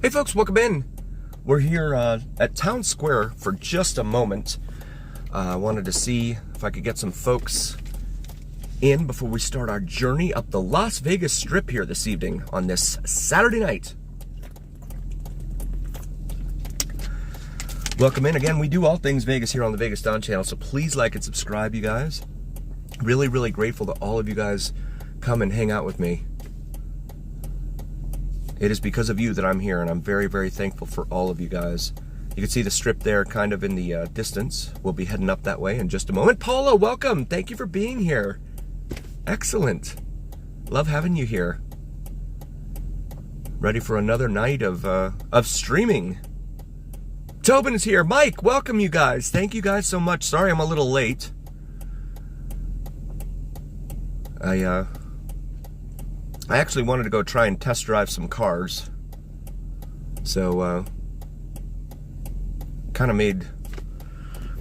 Hey folks, welcome in. We're here at Town Square for just a moment. I wanted to see if I could get some folks in before we start our journey up the Las Vegas Strip here this evening on this Saturday night. Welcome in. Again, we do all things Vegas here on the VegasDon channel, so please like and subscribe, you guys. Really, really grateful that all of you guys come and hang out with me. It is because of you that I'm here, and I'm very, very thankful for all of you guys. You can see the strip there kind of in the distance. We'll be heading up that way in just a moment. Paula, welcome. Thank you for being here. Excellent. Love having you here. Ready for another night of streaming. Tobin is here. Mike, welcome you guys. Thank you guys so much. Sorry I'm a little late. I actually wanted to go try and test drive some cars. So, kind of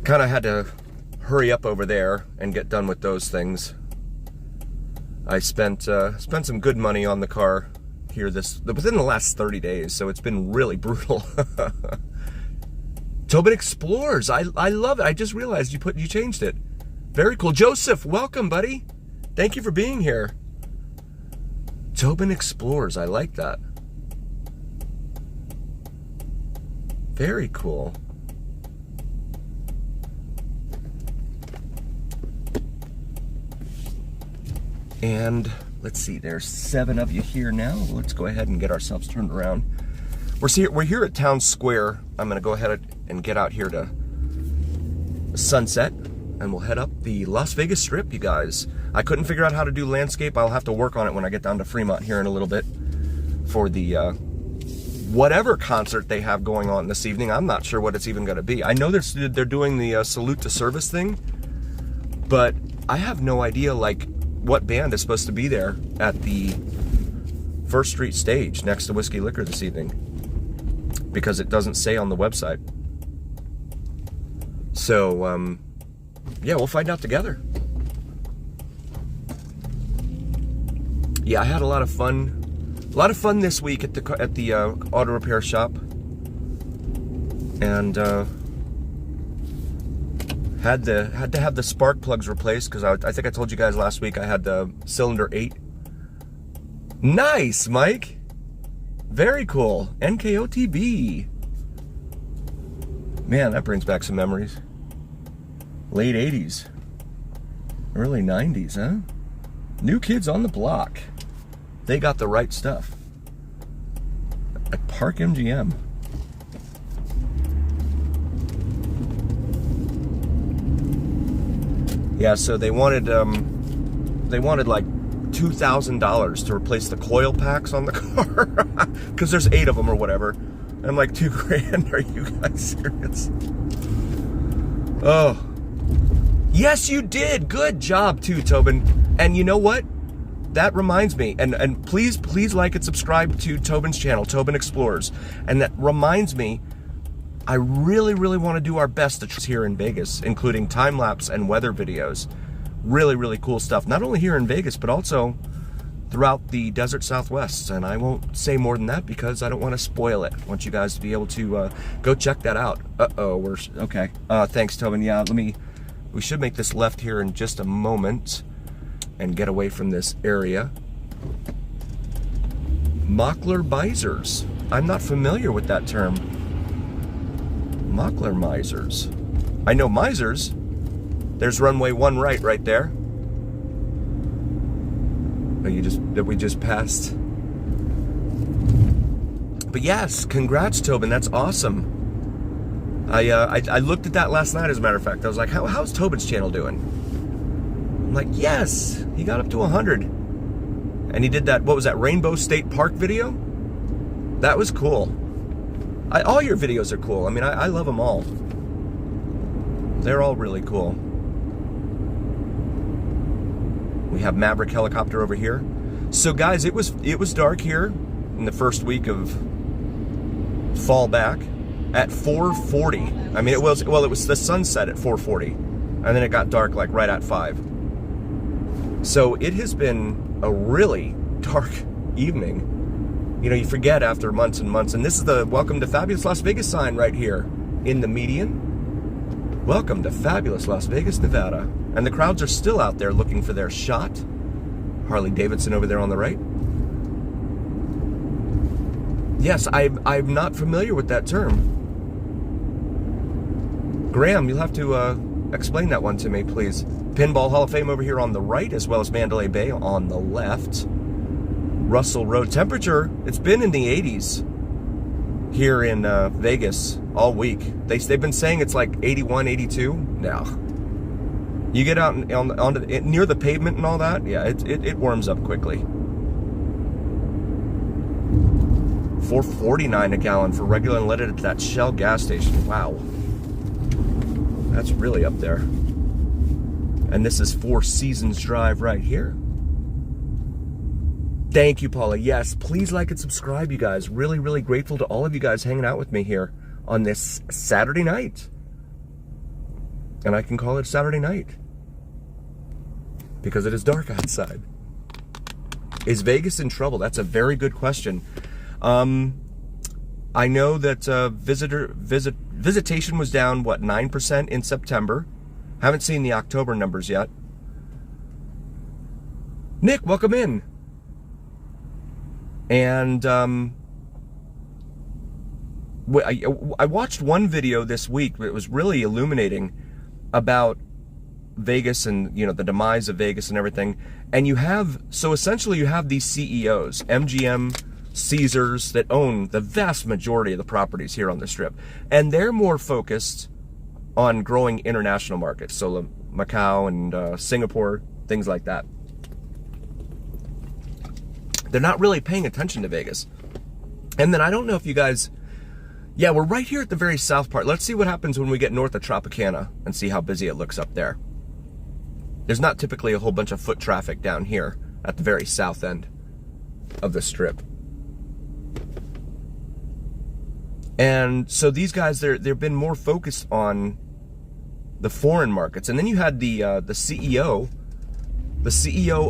had to hurry up over there and get done with those things. I spent some good money on the car here within the last 30 days, so it's been really brutal. Tobin Explores, I love it. I just realized you changed it. Very cool. Joseph, welcome, buddy. Thank you for being here. Tobin Explores, I like that. Very cool. And let's see, there's 7 of you here now. Let's go ahead and get ourselves turned around. We're here at Town Square. I'm gonna go ahead and get out here to Sunset, and we'll head up the Las Vegas Strip, you guys. I couldn't figure out how to do landscape. I'll have to work on it when I get down to Fremont here in a little bit for the whatever concert they have going on this evening. I'm not sure what it's even going to be. I know they're doing the salute to service thing, but I have no idea like what band is supposed to be there at the First Street stage next to Whiskey Liquor this evening, because it doesn't say on the website. So yeah, we'll find out together. Yeah, I had a lot of fun this week at the auto repair shop, and had to have the spark plugs replaced because I think I told you guys last week I had the cylinder 8. Nice, Mike. Very cool. NKOTB. Man, that brings back some memories. Late 80s, early 90s, huh? New Kids on the Block. They got the right stuff at Park MGM. Yeah, so they wanted like $2,000 to replace the coil packs on the car because there's 8 of them or whatever. I'm like, $2,000? Are you guys serious? Oh, yes, you did. Good job too, Tobin. And you know what? That reminds me, and please like and subscribe to Tobin's channel, Tobin Explores. And that reminds me, I really, really want to do our best to here in Vegas, including time-lapse and weather videos. Really, really cool stuff. Not only here in Vegas, but also throughout the desert Southwest. And I won't say more than that because I don't want to spoil it. I want you guys to be able to go check that out. Uh-oh, okay. Thanks, Tobin. Yeah, we should make this left here in just a moment and get away from this area. Mockler Misers. I'm not familiar with that term. Mockler Misers. I know Misers. There's runway 1 right there. That we just passed. But yes, congrats, Tobin. That's awesome. I looked at that last night, as a matter of fact. I was like, how's Tobin's channel doing? I'm like, yes, he got up to 100. And he did that, what was that, Rainbow State Park video? That was cool. All your videos are cool. I mean, I love them all. They're all really cool. We have Maverick Helicopter over here. So guys, it was dark here in the first week of fall back at 4:40. I mean, it was the sunset at 4:40, and then it got dark like right at 5. So it has been a really dark evening. You know, you forget after months and months. And this is the Welcome to Fabulous Las Vegas sign right here in the median. Welcome to Fabulous Las Vegas, Nevada. And the crowds are still out there looking for their shot. Harley Davidson over there on the right. Yes, I'm not familiar with that term. Graham, you'll have to explain that one to me, please. Pinball Hall of Fame over here on the right, as well as Mandalay Bay on the left. Russell Road. Temperature, it's been in the 80s here in Vegas all week. They've been saying it's like 81, 82. Now, you get out near the pavement and all that, yeah, it warms up quickly. $4.49 a gallon for regular unleaded at that Shell gas station. Wow. That's really up there. And this is Four Seasons Drive right here. Thank you, Paula. Yes, please like and subscribe, you guys. Really, really grateful to all of you guys hanging out with me here on this Saturday night. And I can call it Saturday night because it is dark outside. Is Vegas in trouble? That's a very good question. I know that visitation was down, what, 9% in September. Haven't seen the October numbers yet. Nick, welcome in. And I watched one video this week. It was really illuminating about Vegas and, you know, the demise of Vegas and everything. And you have, so essentially you have these CEOs, MGM, Caesars, that own the vast majority of the properties here on the Strip. And they're more focused on growing international markets. So Macau and Singapore, things like that. They're not really paying attention to Vegas. And then I don't know if you guys, yeah, we're right here at the very south part. Let's see what happens when we get north of Tropicana and see how busy it looks up there. There's not typically a whole bunch of foot traffic down here at the very south end of the Strip. And so these guys, they've been more focused on the foreign markets. And then you had the CEO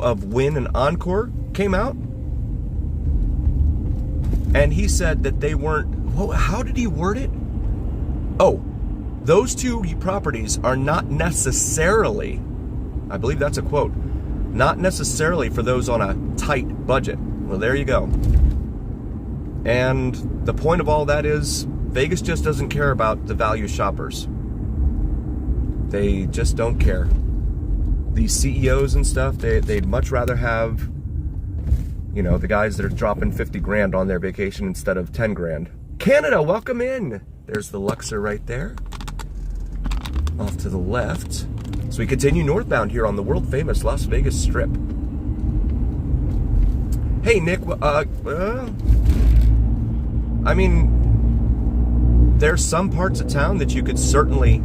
of Wynn and Encore came out. And he said that they weren't, how did he word it? Oh, those two properties are not necessarily, I believe that's a quote, not necessarily for those on a tight budget. Well, there you go. And the point of all that is, Vegas just doesn't care about the value shoppers. They just don't care. These CEOs and stuff, they'd much rather have, you know, the guys that are dropping 50 grand on their vacation instead of 10 grand. Canada, welcome in. There's the Luxor right there. Off to the left. So we continue northbound here on the world famous Las Vegas Strip. Hey, Nick, I mean, there's some parts of town that you could certainly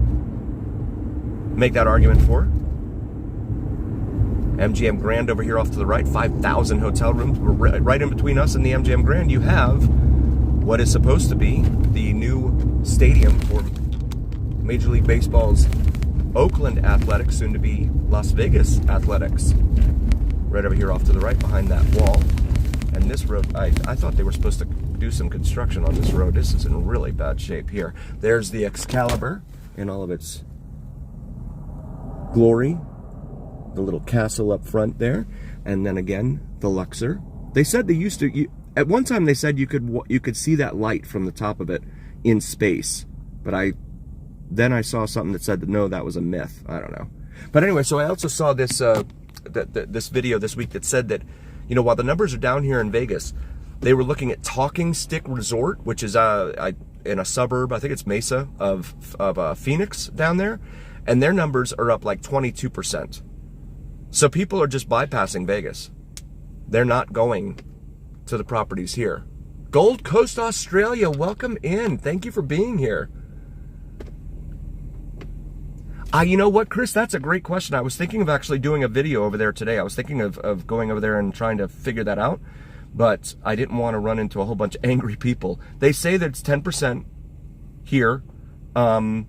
make that argument for. MGM Grand over here off to the right, 5,000 hotel rooms. Right in between us and the MGM Grand, you have what is supposed to be the new stadium for Major League Baseball's Oakland Athletics, soon to be Las Vegas Athletics. Right over here off to the right behind that wall. And this road, I thought they were supposed to do some construction on this road. This is in really bad shape here. There's the Excalibur in all of its glory. The little castle up front there, and then again the Luxor. They said they used to. At one time, they said you could see that light from the top of it in space, but then I saw something that said that no, that was a myth. I don't know. But anyway, so I also saw this this video this week that said that, you know, while the numbers are down here in Vegas, they were looking at Talking Stick Resort, which is in a suburb, I think it's Mesa of Phoenix down there, and their numbers are up like 22%. So people are just bypassing Vegas. They're not going to the properties here. Gold Coast, Australia, welcome in. Thank you for being here. You know what, Chris? That's a great question. I was thinking of actually doing a video over there today. I was thinking of going over there and trying to figure that out, but I didn't want to run into a whole bunch of angry people. They say that it's 10% here. I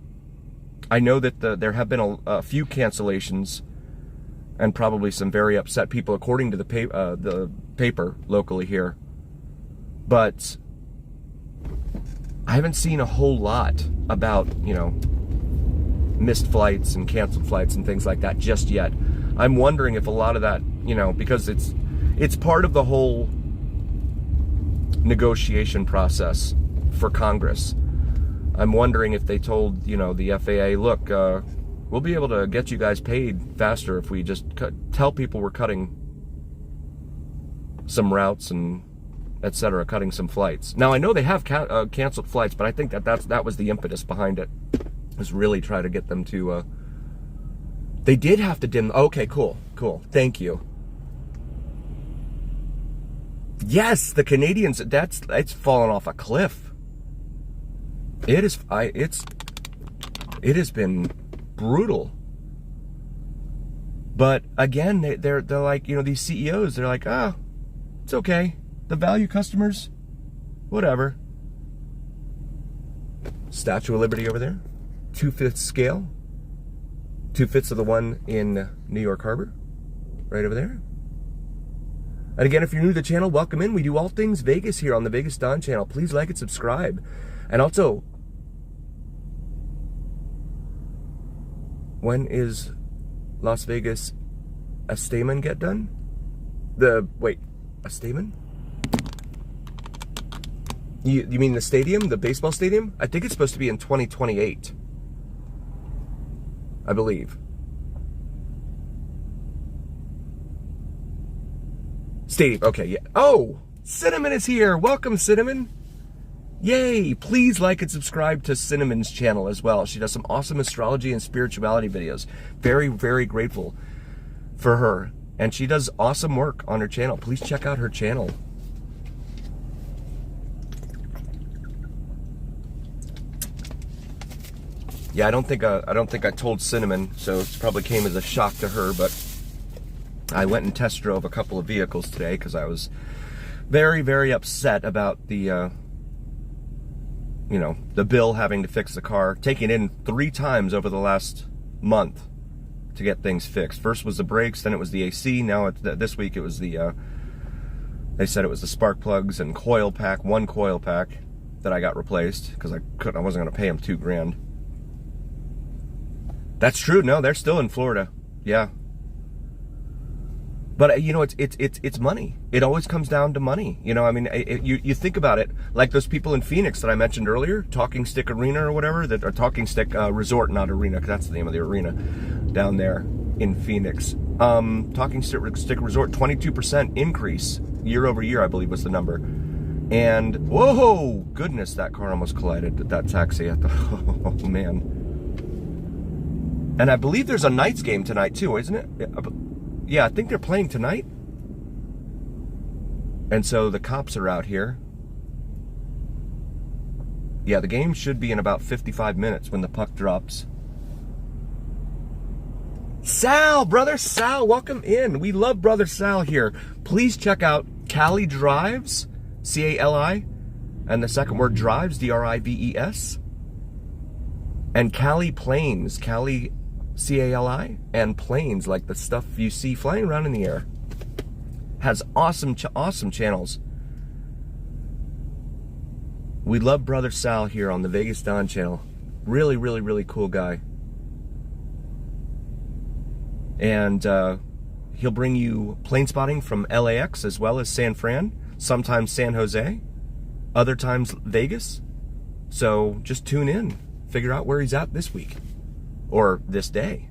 know that there have been a few cancellations and probably some very upset people, according to the paper locally here. But I haven't seen a whole lot about, you know, missed flights and canceled flights and things like that just yet. I'm wondering if a lot of that, you know, because it's part of the whole negotiation process for Congress. I'm wondering if they told, you know, the FAA, look, we'll be able to get you guys paid faster if we just tell people we're cutting some routes and etc., cutting some flights. Now, I know they have canceled flights, but I think that was the impetus behind it, was really try to get them to, they did have to dim, okay, cool, thank you. Yes, the Canadians, it's fallen off a cliff. It has been brutal. But again, they're like, you know, these CEOs, they're like, it's okay. The value customers, whatever. Statue of Liberty over there, 2/5 scale. 2/5 of the one in New York Harbor, right over there. And again, if you're new to the channel, welcome in. We do all things Vegas here on the VegasDon channel. Please like and subscribe. And also, when is Las Vegas a stamen get done? A stamen? You mean the stadium, the baseball stadium? I think it's supposed to be in 2028. I believe. Stadium, okay, yeah. Oh, Cinnamon is here. Welcome, Cinnamon. Yay, please like and subscribe to Cinnamon's channel as well. She does some awesome astrology and spirituality videos. Very, very grateful for her. And she does awesome work on her channel. Please check out her channel. Yeah, I don't think I told Cinnamon, so it probably came as a shock to her, but I went and test drove a couple of vehicles today because I was very, very upset about the you know, the bill having to fix the car, taking in 3 times over the last month to get things fixed. First was the brakes, then it was the AC. Now this week it was the they said it was the spark plugs and coil pack, one coil pack that I got replaced because I wasn't going to pay them $2 grand. That's true. No, they're still in Florida. Yeah. But you know, it's money. It always comes down to money. You know, I mean, you think about it, like those people in Phoenix that I mentioned earlier, Talking Stick Arena or whatever, that are Talking Stick Resort, not Arena, because that's the name of the arena down there in Phoenix. Talking Stick Resort, 22% increase year over year, I believe was the number. And whoa, goodness, that car almost collided with that taxi at the. Oh man. And I believe there's a Knights game tonight too, isn't it? Yeah, I think they're playing tonight. And so the cops are out here. Yeah, the game should be in about 55 minutes when the puck drops. Sal, brother Sal, welcome in. We love brother Sal here. Please check out Cali Drives, C-A-L-I, and the second word drives, D-R-I-V-E-S. And Cali Planes, Cali C-A-L-I, and planes, like the stuff you see flying around in the air. Has awesome channels. We love brother Sal here on the VegasDon channel. Really, really, really cool guy. And he'll bring you plane spotting from LAX as well as San Fran, sometimes San Jose, other times Vegas. So just tune in, figure out where he's at this week. Or this day.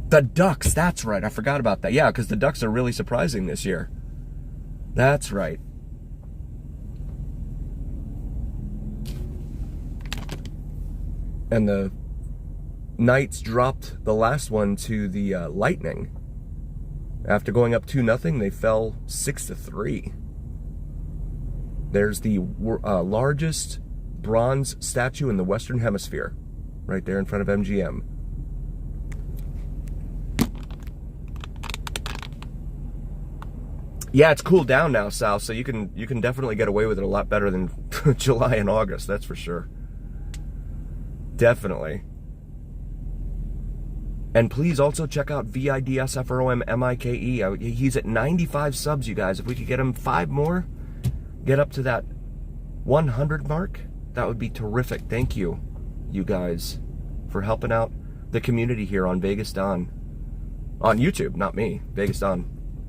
The Ducks, that's right. I forgot about that. Yeah, because the Ducks are really surprising this year. That's right. And the Knights dropped the last one to the Lightning. After going up 2-0, they fell 6-3. There's the largest bronze statue in the Western Hemisphere, right there in front of MGM. Yeah, it's cooled down now, Sal, so you can definitely get away with it a lot better than July and August, that's for sure. Definitely. And please also check out VegasDon. He's at 95 subs, you guys. If we could get him 5 more, get up to that 100 mark, that would be terrific. Thank you, you guys, for helping out the community here on VegasDon. On YouTube, not me. VegasDon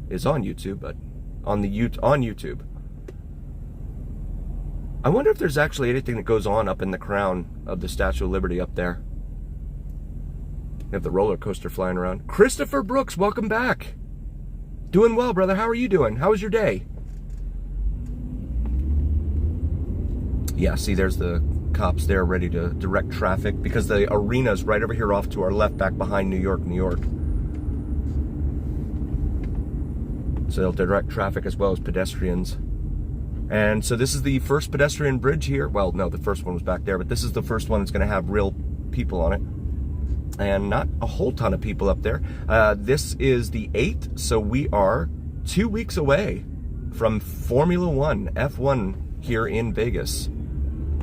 is on YouTube, but on YouTube. I wonder if there's actually anything that goes on up in the crown of the Statue of Liberty up there. You have the roller coaster flying around. Christopher Brooks, welcome back. Doing well, brother. How are you doing? How was your day? Yeah, see, there's the cops there ready to direct traffic because the arena's right over here off to our left, back behind New York. So they'll direct traffic as well as pedestrians. And so this is the first pedestrian bridge here. Well, no, the first one was back there, but this is the first one that's going to have real people on it. And not a whole ton of people up there. This is the 8th, so we are 2 weeks away from Formula One, F1 here in Vegas.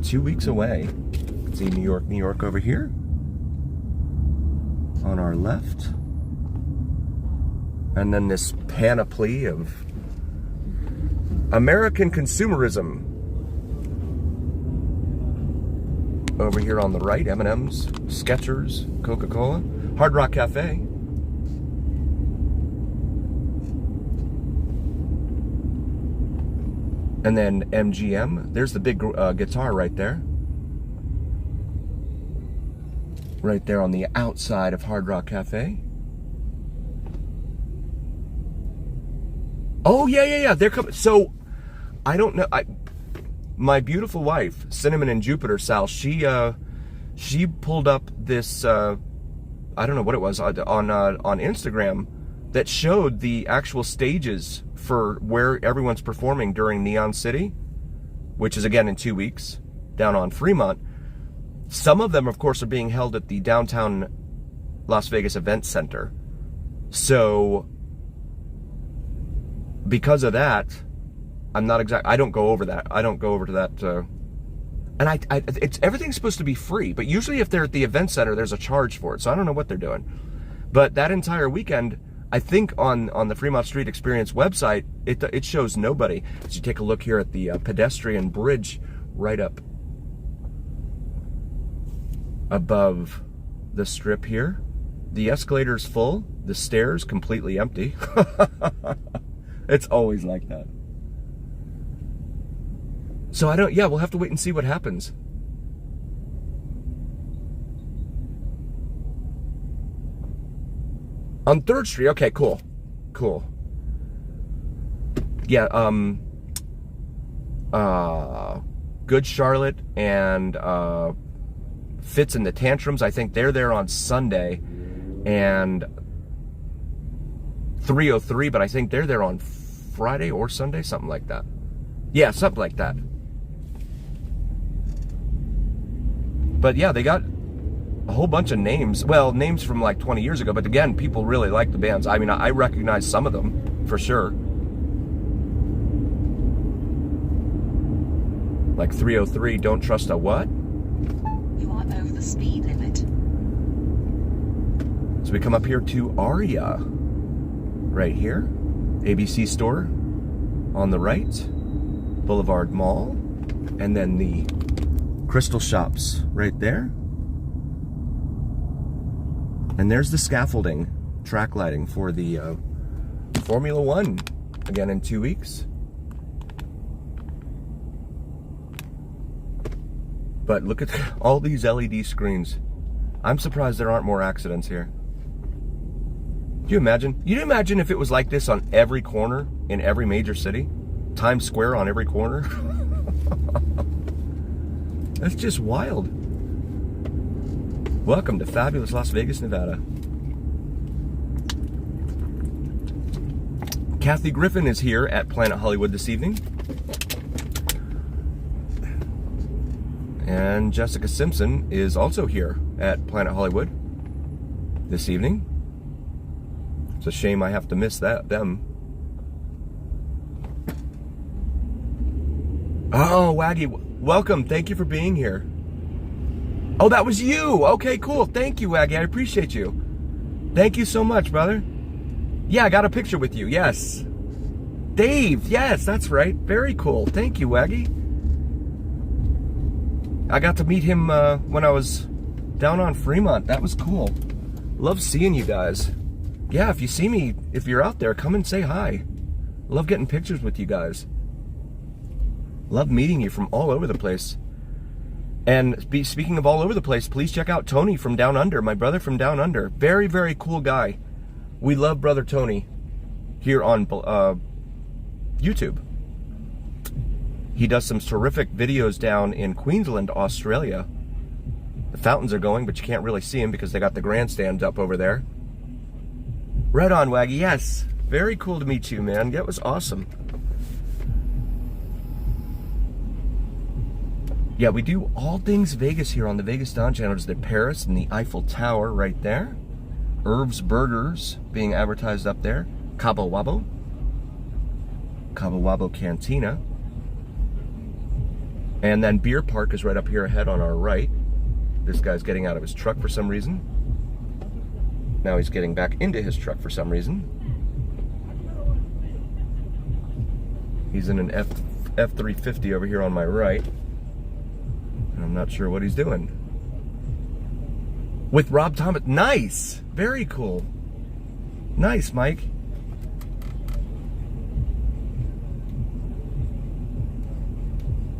2 weeks away. See New York over here on our left. And then this panoply of American consumerism over here on the right. M&M's, Skechers, Coca-Cola, Hard Rock Cafe. And then MGM. There's the big guitar right there. Right there on the outside of Hard Rock Cafe. Oh, yeah. They're coming. So, I don't know. My beautiful wife, Cinnamon and Jupiter, Sal, she pulled up this, I don't know what it was, on Instagram, that showed the actual stages for where everyone's performing during Neon City, which is again in 2 weeks, down on Fremont. Some of them, of course, are being held at the downtown Las Vegas Event Center. So, because of that, I don't go over that. I don't go over to that. And it's everything's supposed to be free, but usually if they're at the event center, there's a charge for it. So I don't know what they're doing. But that entire weekend, I think on the Fremont Street Experience website, it shows nobody. As you take a look here at the pedestrian bridge right up above the strip here. The escalator's full, the stairs completely empty. It's always like that. So we'll have to wait and see what happens. On 3rd Street, okay, cool. Yeah, Good Charlotte and Fits and the Tantrums, I think they're there on Sunday. And 303, but I think they're there on Friday or Sunday, something like that. Yeah, something like that. But yeah, they got a whole bunch of names. Well, names from like 20 years ago, but again, people really like the bands. I mean, I recognize some of them, for sure. Like 303, Don't Trust a What? You are over the speed limit. So we come up here to Aria. Right here. ABC store on the right. Boulevard Mall. And then the Crystal Shops right there. And there's the scaffolding, track lighting for the Formula One, again in 2 weeks. But look at all these LED screens. I'm surprised there aren't more accidents here. Do you imagine? You'd imagine if it was like this on every corner in every major city? Times Square on every corner? That's just wild. Welcome to fabulous Las Vegas, Nevada. Kathy Griffin is here at Planet Hollywood this evening. And Jessica Simpson is also here at Planet Hollywood this evening. It's a shame I have to miss them. Oh, Waggy, welcome. Thank you for being here. Oh, that was you. Okay, cool. Thank you, Waggy. I appreciate you. Thank you so much, brother. Yeah, I got a picture with you. Yes. Dave. Yes, that's right. Very cool. Thank you, Waggy. I got to meet him when I was down on Fremont. That was cool. Love seeing you guys. Yeah, if you see me, if you're out there, come and say hi. Love getting pictures with you guys. Love meeting you from all over the place. And speaking of all over the place, please check out Tony from Down Under, my brother from Down Under. Very, very cool guy. We love Brother Tony here on YouTube. He does some terrific videos down in Queensland, Australia. The fountains are going, but you can't really see them because they got the grandstands up over there. Right on, Waggy. Yes. Very cool to meet you, man. That was awesome. Yeah, we do all things Vegas here on the VegasDon channel. There's the Paris and the Eiffel Tower right there. Irv's Burgers being advertised up there. Cabo Wabo. Cabo Wabo Cantina. And then Beer Park is right up here ahead on our right. This guy's getting out of his truck for some reason. Now he's getting back into his truck for some reason. He's in an F350 over here on my right. And I'm not sure what he's doing. With Rob Thomas. Nice! Very cool. Nice, Mike.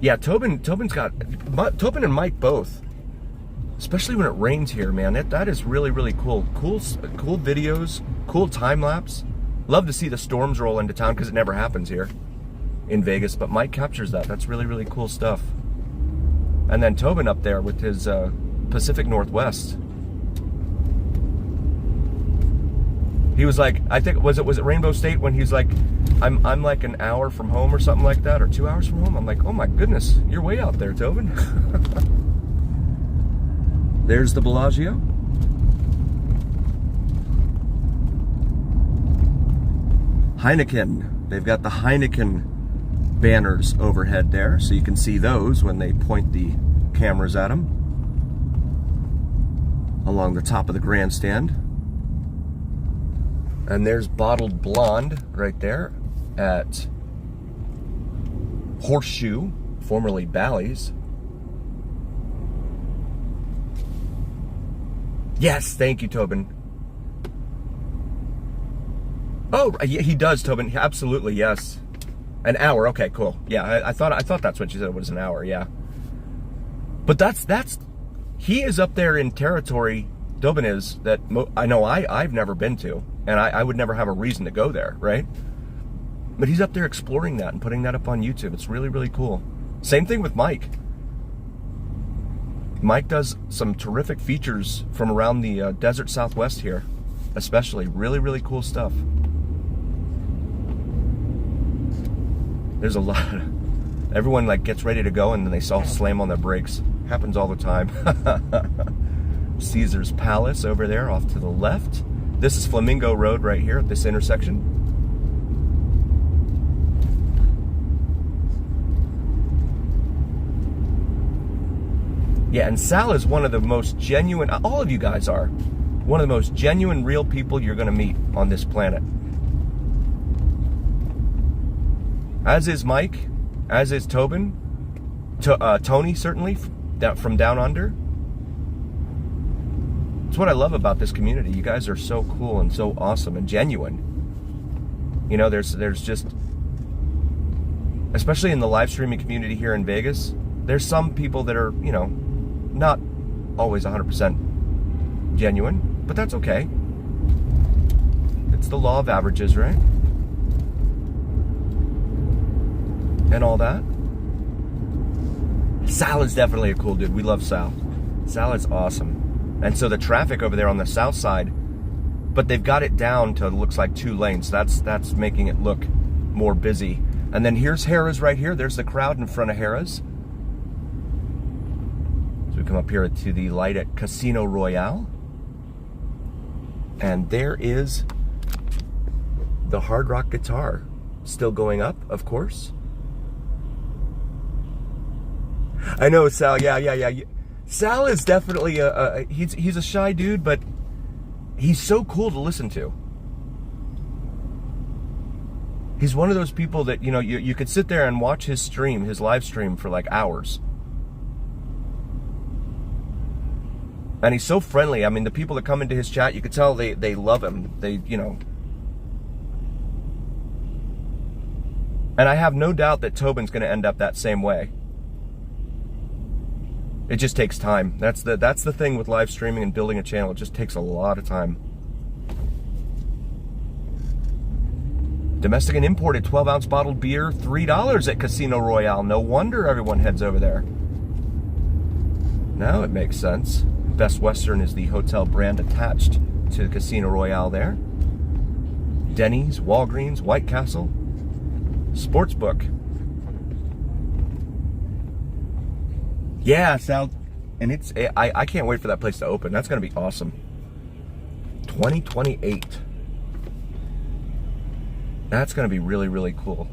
Yeah, Tobin and Mike both. Especially when it rains here, man. That is really, really cool. Cool videos, cool time lapse. Love to see the storms roll into town because it never happens here in Vegas. But Mike captures that. That's really, really cool stuff. And then Tobin up there with his Pacific Northwest. He was like, I think was it Rainbow State when he's like, I'm like an hour from home or something like that, or 2 hours from home. I'm like, oh my goodness, you're way out there, Tobin. There's the Bellagio. Heineken. They've got the Heineken banners overhead there, so you can see those when they point the cameras at them. Along the top of the grandstand. And there's Bottled Blonde right there at Horseshoe, formerly Bally's. Yes, thank you, Tobin. Oh, he does, Tobin. Absolutely, yes. An hour. Okay, cool. Yeah, I thought that's what you said. It was an hour. Yeah. But that's he is up there in territory. Tobin is that I know I've never been to, and I would never have a reason to go there, right? But he's up there exploring that and putting that up on YouTube. It's really, really cool. Same thing with Mike. Mike does some terrific features from around the desert Southwest here, especially. Really, really cool stuff. There's a lot of, everyone like gets ready to go and then they all slam on their brakes. Happens all the time. Caesar's Palace over there off to the left. This is Flamingo Road right here at this intersection. Yeah, and Sal is one of the most genuine, all of you guys are, one of the most genuine, real people you're going to meet on this planet. As is Mike, as is Tobin, Tony certainly, from Down Under. It's what I love about this community. You guys are so cool and so awesome and genuine. You know, there's just, especially in the live streaming community here in Vegas, there's some people that are, you know, not always 100% genuine, but that's okay. It's the law of averages, right? And all that. Sal is definitely a cool dude. We love Sal. Sal is awesome. And so the traffic over there on the south side, but they've got it down to, looks like 2 lanes. That's making it look more busy. And then here's Harrah's right here. There's the crowd in front of Harrah's. We come up here to the light at Casino Royale. And there is the Hard Rock Guitar. Still going up, of course. I know, Sal. Yeah. Sal is definitely he's a shy dude, but he's so cool to listen to. He's one of those people that, you know, you could sit there and watch his stream, his live stream, for like hours. And he's so friendly. I mean, the people that come into his chat, you could tell they love him. They, you know. And I have no doubt that Tobin's going to end up that same way. It just takes time. That's the thing with live streaming and building a channel. It just takes a lot of time. Domestic and imported 12-ounce bottled beer, $3 at Casino Royale. No wonder everyone heads over there. Now it makes sense. Best Western is the hotel brand attached to Casino Royale there. Denny's, Walgreens, White Castle, Sportsbook. Yeah, Sal, and it's I can't wait for that place to open. That's going to be awesome. 2028. That's going to be really, really cool.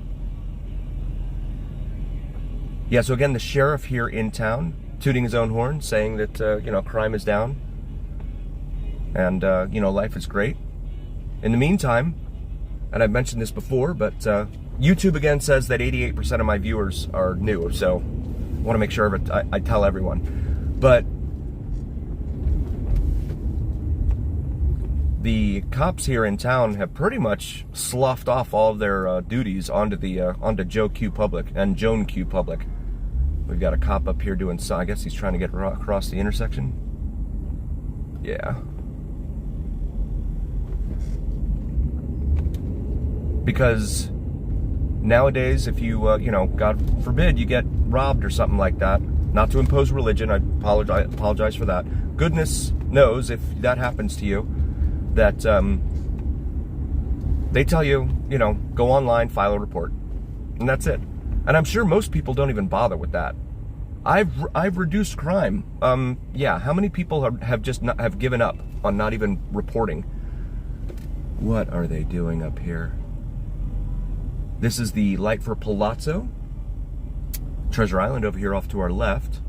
Yeah, so again, the sheriff here in town tooting his own horn, saying that, you know, crime is down. And, you know, life is great. In the meantime, and I've mentioned this before, but YouTube again says that 88% of my viewers are new. So I want to make sure I tell everyone. But the cops here in town have pretty much sloughed off all of their duties onto Joe Q Public and Joan Q Public. We've got a cop up here doing, I guess he's trying to get across the intersection. Yeah. Because nowadays, if you, you know, God forbid, you get robbed or something like that, not to impose religion, I apologize for that. Goodness knows if that happens to you, that they tell you, you know, go online, file a report, and that's it. And I'm sure most people don't even bother with that. I've reduced crime. Yeah, how many people have given up on not even reporting? What are they doing up here? This is the light for Palazzo. Treasure Island over here off to our left.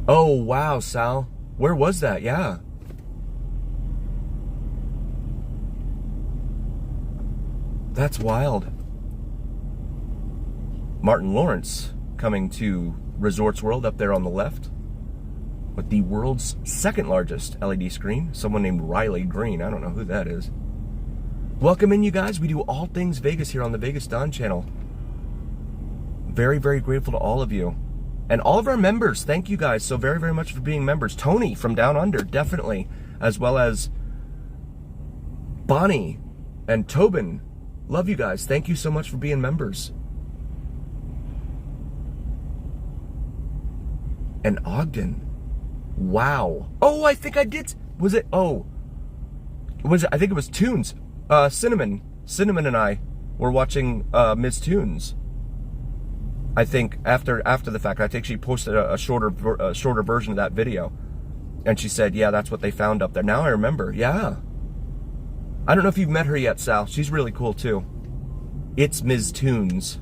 Oh, wow, Sal. Where was that? Yeah. That's wild. Martin Lawrence coming to Resorts World up there on the left with the world's second largest LED screen. Someone named Riley Green. I don't know who that is. Welcome in, you guys. We do all things Vegas here on the VegasDon channel. Very, very grateful to all of you. And all of our members, thank you guys so very, very much for being members. Tony from Down Under, definitely. As well as Bonnie and Tobin. Love you guys. Thank you so much for being members. And Ogden. Wow. Oh, I think I did. Was it? Oh. Was it? I think it was Tunes. Cinnamon. Cinnamon and I were watching Ms. Tunes. I think after the fact. I think she posted a shorter version of that video. And she said, yeah, that's what they found up there. Now I remember. Yeah. I don't know if you've met her yet, Sal. She's really cool, too. It's Ms. Tunes.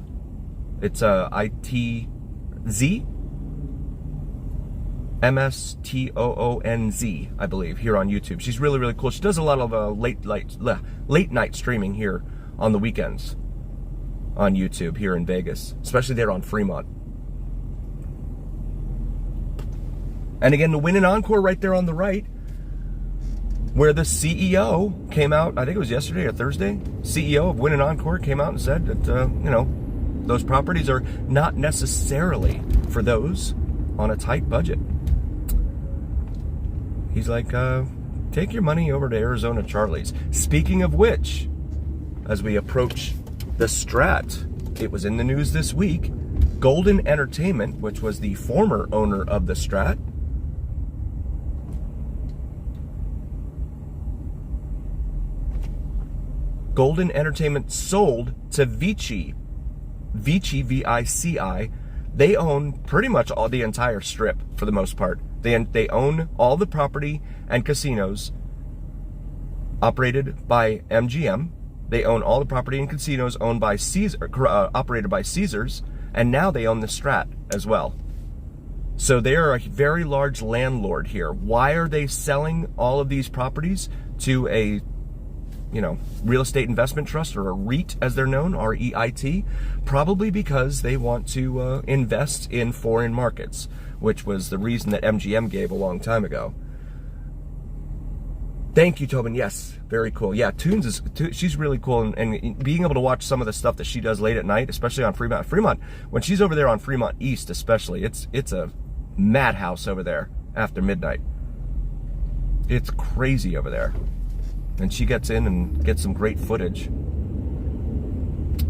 It's I-T-Z? M-S-T-O-O-N-Z, I believe, here on YouTube. She's really, really cool. She does a lot of late night streaming here on the weekends on YouTube here in Vegas, especially there on Fremont. And again, the Win and Encore right there on the right, where the CEO came out, I think it was yesterday or Thursday, CEO of Win and Encore came out and said that, you know, those properties are not necessarily for those on a tight budget. He's like, take your money over to Arizona Charlie's. Speaking of which, as we approach the Strat, it was in the news this week, Golden Entertainment, which was the former owner of the Strat, Golden Entertainment sold to Vici. Vici, V-I-C-I. They own pretty much all the entire strip for the most part. They own all the property and casinos operated by MGM. They own all the property and casinos owned by operated by Caesars, and now they own the Strat as well. So they are a very large landlord here. Why are they selling all of these properties to a, real estate investment trust, or a REIT as they're known, REIT? Probably because they want to invest in foreign markets, which was the reason that MGM gave a long time ago. Thank you, Tobin. Yes, very cool. Yeah, she's really cool, and being able to watch some of the stuff that she does late at night, especially on Fremont, when she's over there on Fremont East especially, it's a madhouse over there after midnight. It's crazy over there. And she gets in and gets some great footage.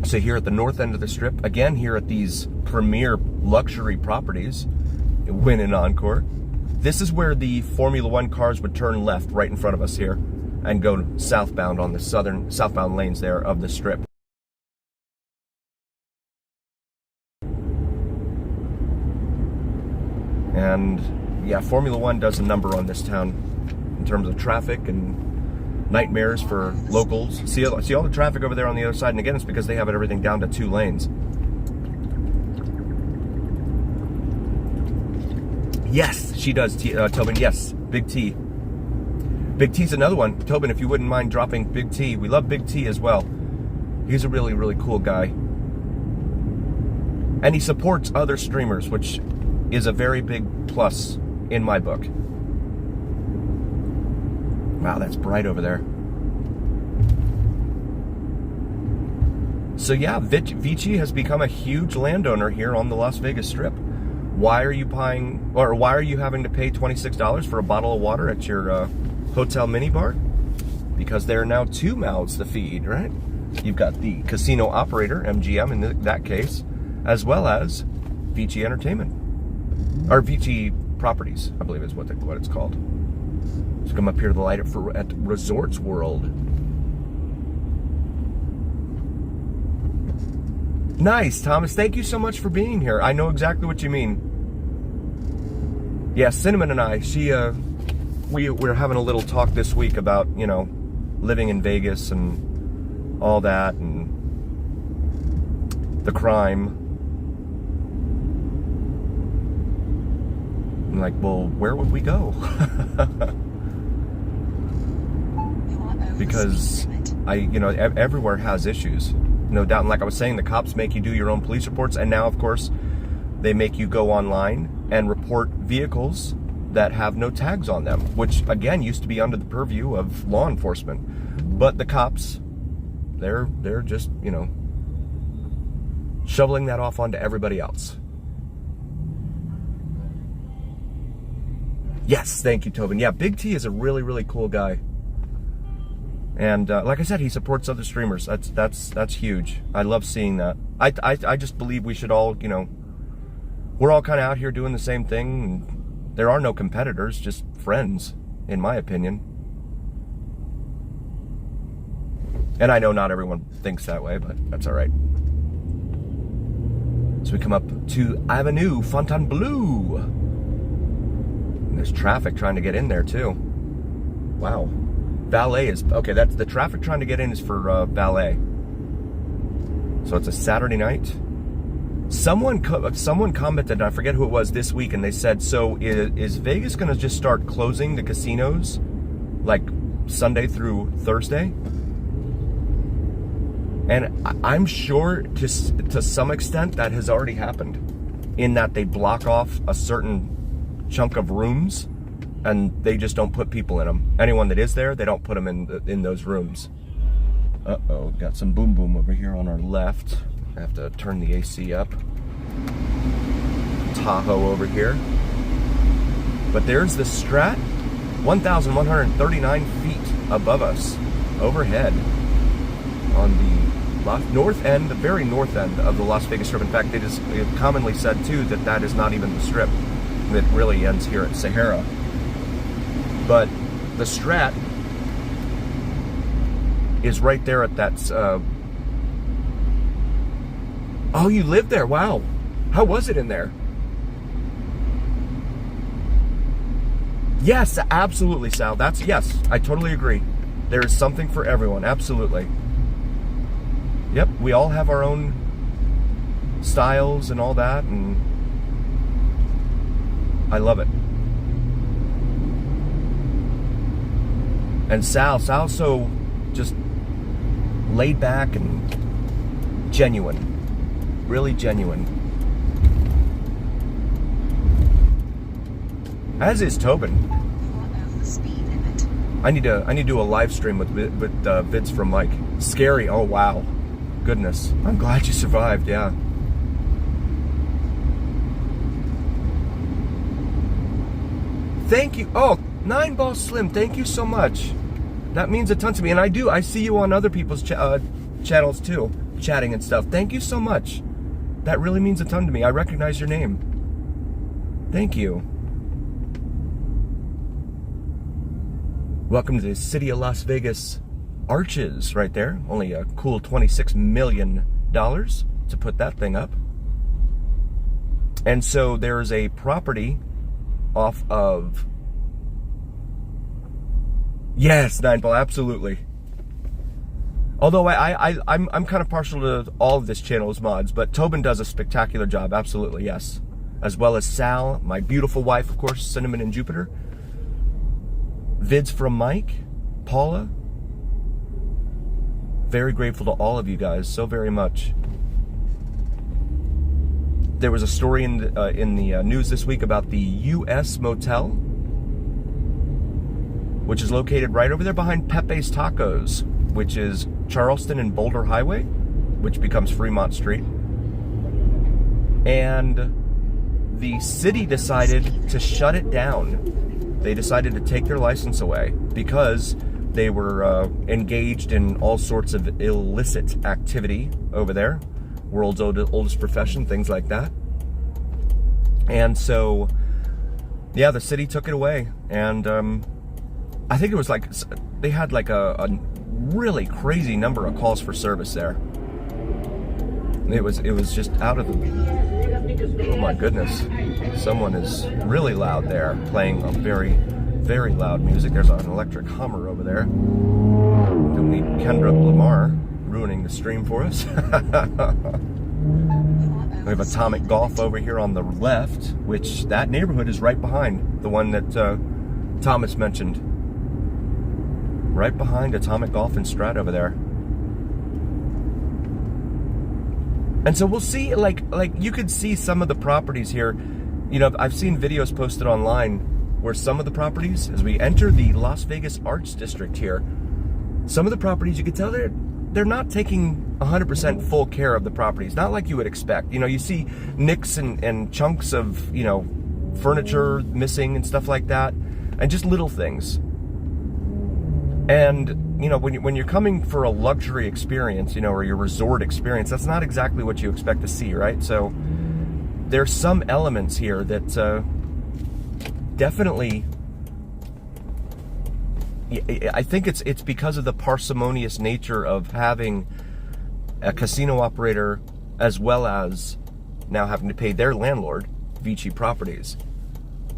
So here at the north end of the strip, again here at these premier luxury properties, Wynn and Encore, this is where the Formula One cars would turn left right in front of us here and go southbound on the southbound lanes there of the strip. And yeah, Formula One does a number on this town in terms of traffic and nightmares for locals. See all the traffic over there on the other side, and again, it's because they have everything down to 2 lanes. Yes, she does, Tobin. Yes, Big T. Big T's another one. Tobin, if you wouldn't mind dropping Big T. We love Big T as well. He's a really, really cool guy. And he supports other streamers, which is a very big plus in my book. Wow, that's bright over there. So yeah, Vici has become a huge landowner here on the Las Vegas Strip. Why are you having to pay $26 for a bottle of water at your hotel minibar? Because there are now 2 mouths to feed, right? You've got the casino operator, MGM in that case, as well as Vici Entertainment. Or Vici Properties, I believe is what it's called. Let's come up here to the light at Resorts World. Nice, Thomas. Thank you so much for being here. I know exactly what you mean. Yeah, Cinnamon and I, we're having a little talk this week about, living in Vegas and all that, and the crime. I'm like, well, where would we go? Because everywhere has issues, no doubt. And like I was saying, the cops make you do your own police reports, and now, of course, they make you go online and report vehicles that have no tags on them, which again used to be under the purview of law enforcement. But the cops, they're just, shoveling that off onto everybody else. Yes, thank you, Tobin. Yeah, Big T is a really, really cool guy. And like I said, he supports other streamers. That's huge. I love seeing that. I just believe we should all, we're all kind of out here doing the same thing. And there are no competitors, just friends, in my opinion. And I know not everyone thinks that way, but that's all right. So we come up to Avenue Fontainebleau. And there's traffic trying to get in there too. Wow. Valet is, okay, that's the traffic trying to get in is for valet. So it's a Saturday night. Someone commented, I forget who it was this week, and they said, so is Vegas going to just start closing the casinos like Sunday through Thursday? And I'm sure to some extent that has already happened, in that they block off a certain chunk of rooms and they just don't put people in them. Anyone that is there, they don't put them in those rooms. Uh-oh, got some boom boom over here on our left. I have to turn the AC up. Tahoe over here. But there's the Strat, 1,139 feet above us, overhead, on the north end, the very north end of the Las Vegas Strip. In fact, it is commonly said too that is not even the Strip. It really ends here at Sahara. But the Strat is right there at that. Oh, you lived there? Wow. How was it in there? Yes, absolutely, Sal. Yes, I totally agree. There is something for everyone. Absolutely. Yep, we all have our own styles and all that, and I love it. And Sal's so just laid back and genuine. Really genuine. As is Tobin. You are over the speed limit. I need to do a live stream with vids from Mike. Scary. Oh wow. Goodness. I'm glad you survived. Yeah. Thank you. Oh, 9-Ball Slim. Thank you so much. That means a ton to me. And I see you on other people's channels too, chatting and stuff. Thank you so much. That really means a ton to me. I recognize your name. Thank you. Welcome to the city of Las Vegas Arches right there. Only a cool $26 million to put that thing up. And so there's a property off of... Yes, 9-Ball, absolutely. Although I'm kind of partial to all of this channel's mods, but Tobin does a spectacular job, absolutely, yes. As well as Sal, my beautiful wife, of course, Cinnamon and Jupiter. Vids from Mike, Paula. Very grateful to all of you guys, so very much. There was a story in the news this week about the U.S. Motel, which is located right over there behind Pepe's Tacos, which is Charleston and Boulder Highway, which becomes Fremont Street. And the city decided to shut it down. They decided to take their license away because they were engaged in all sorts of illicit activity over there. World's oldest profession, things like that. And so, yeah, the city took it away. And I think it was like, they had like a really crazy number of calls for service there. It was just out of the... Oh my goodness. Someone is really loud there, playing a very, very loud music. There's an electric Hummer over there. Don't need Kendrick Lamar ruining the stream for us. We have Atomic Golf over here on the left, which that neighborhood is right behind the one that Thomas mentioned. Right behind Atomic Golf and Strat over there. And so we'll see, like you could see some of the properties here. You know, I've seen videos posted online where some of the properties, as we enter the Las Vegas Arts District here, some of the properties, you can tell they're not taking 100% full care of the properties. Not like you would expect. You know, you see nicks and chunks of, you know, furniture missing and stuff like that, and just little things. And, you know, when you're coming for a luxury experience, you know, or your resort experience, that's not exactly what you expect to see, right? So there's some elements here that definitely, I think it's because of the parsimonious nature of having a casino operator as well as now having to pay their landlord, Vici Properties.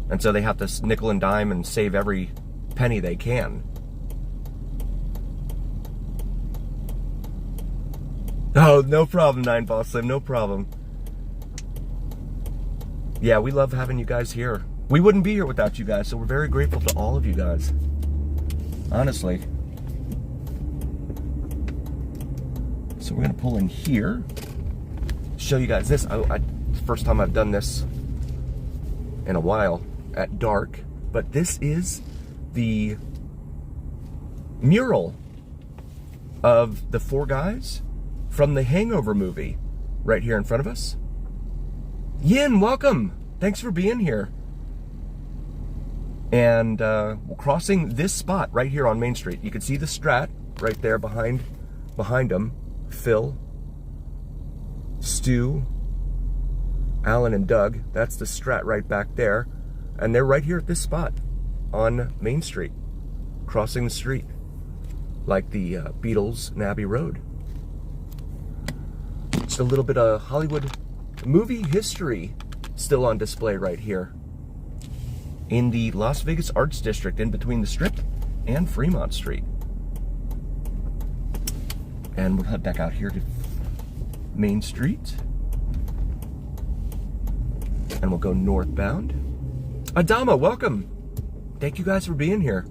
And so they have to nickel and dime and save every penny they can. Oh, no problem, 9-Ball Slim, no problem. Yeah, we love having you guys here. We wouldn't be here without you guys, so we're very grateful to all of you guys. Honestly. So we're gonna pull in here, show you guys this. First time I've done this in a while at dark, but this is the mural of the four guys from the Hangover movie right here in front of us. Yin, welcome. Thanks for being here. And we're crossing this spot right here on Main Street. You can see the Strat right there behind them. Phil, Stu, Alan, and Doug. That's the Strat right back there. And they're right here at this spot on Main Street, crossing the street like the Beatles and Abbey Road. Just a little bit of Hollywood movie history still on display right here in the Las Vegas Arts District, in between the Strip and Fremont Street. And we'll head back out here to Main Street, and we'll go northbound. Adama, welcome. Thank you guys for being here.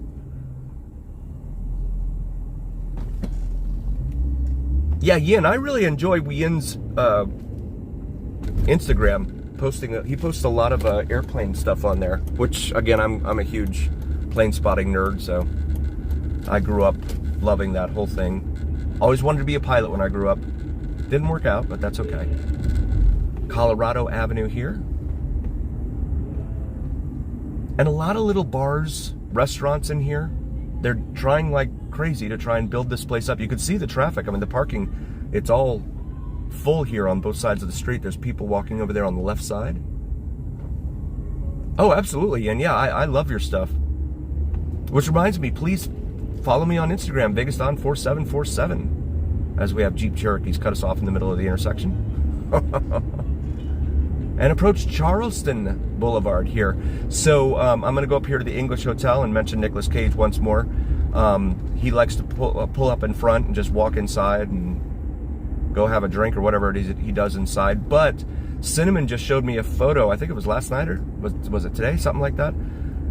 Yeah, Yin, I really enjoy Yin's Instagram posting. He posts a lot of airplane stuff on there, which again, I'm a huge plane spotting nerd, so I grew up loving that whole thing. Always wanted to be a pilot when I grew up. Didn't work out, but that's okay. Colorado Avenue here. And a lot of little bars, restaurants in here. They're trying like crazy to try and build this place up. You can see the traffic. I mean, the parking, it's all full here on both sides of the street. There's people walking over there on the left side. Oh, absolutely. And yeah, I love your stuff. Which reminds me, please follow me on Instagram, VegasDon4747, as we have Jeep Cherokees cut us off in the middle of the intersection. And approach Charleston Boulevard here. So I'm going to go up here to the English Hotel and mention Nicolas Cage once more. He likes to pull up in front and just walk inside and go have a drink or whatever it is he does inside. But Cinnamon just showed me a photo, I think it was last night or was it today, something like that.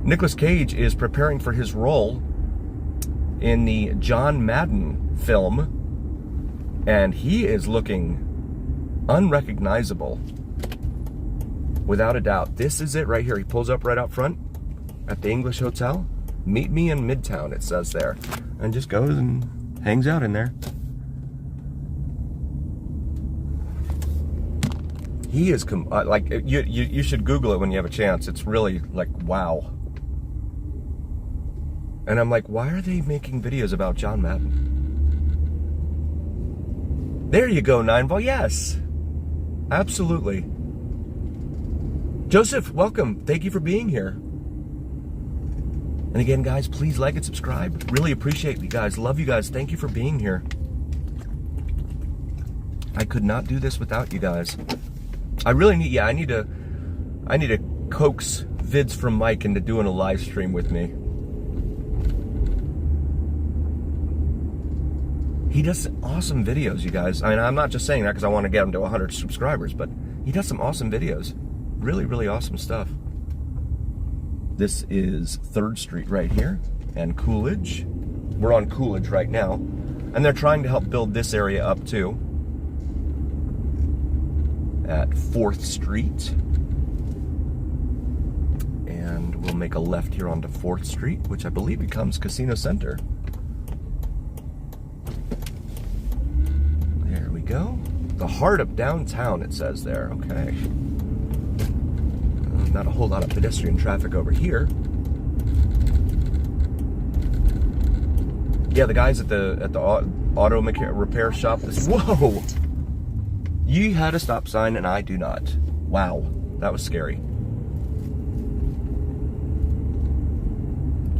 Nicolas Cage is preparing for his role in the John Madden film, and he is looking unrecognizable. Without a doubt. This is it right here. He pulls up right out front at the English Hotel. Meet me in Midtown, it says there. And just goes and hangs out in there. He is, like, you should Google it when you have a chance. It's really, like, wow. And I'm like, why are they making videos about John Madden? There you go, 9-Ball. Yes. Absolutely. Joseph, welcome. Thank you for being here. And again, guys, please like and subscribe. Really appreciate you guys. Love you guys. Thank you for being here. I could not do this without you guys. I really need, yeah, I need to coax vids from Mike into doing a live stream with me. He does awesome videos, you guys. I mean, I'm not just saying that because I want to get him to 100 subscribers, but he does some awesome videos. Really, really awesome stuff. This is 3rd Street right here and Coolidge. We're on Coolidge right now. And they're trying to help build this area up too. At 4th Street. And we'll make a left here onto 4th Street, which I believe becomes Casino Center. There we go. The heart of downtown, it says there. Okay. Not a whole lot of pedestrian traffic over here. Yeah, the guys at the auto repair shop. Whoa! You had a stop sign and I do not. Wow, that was scary.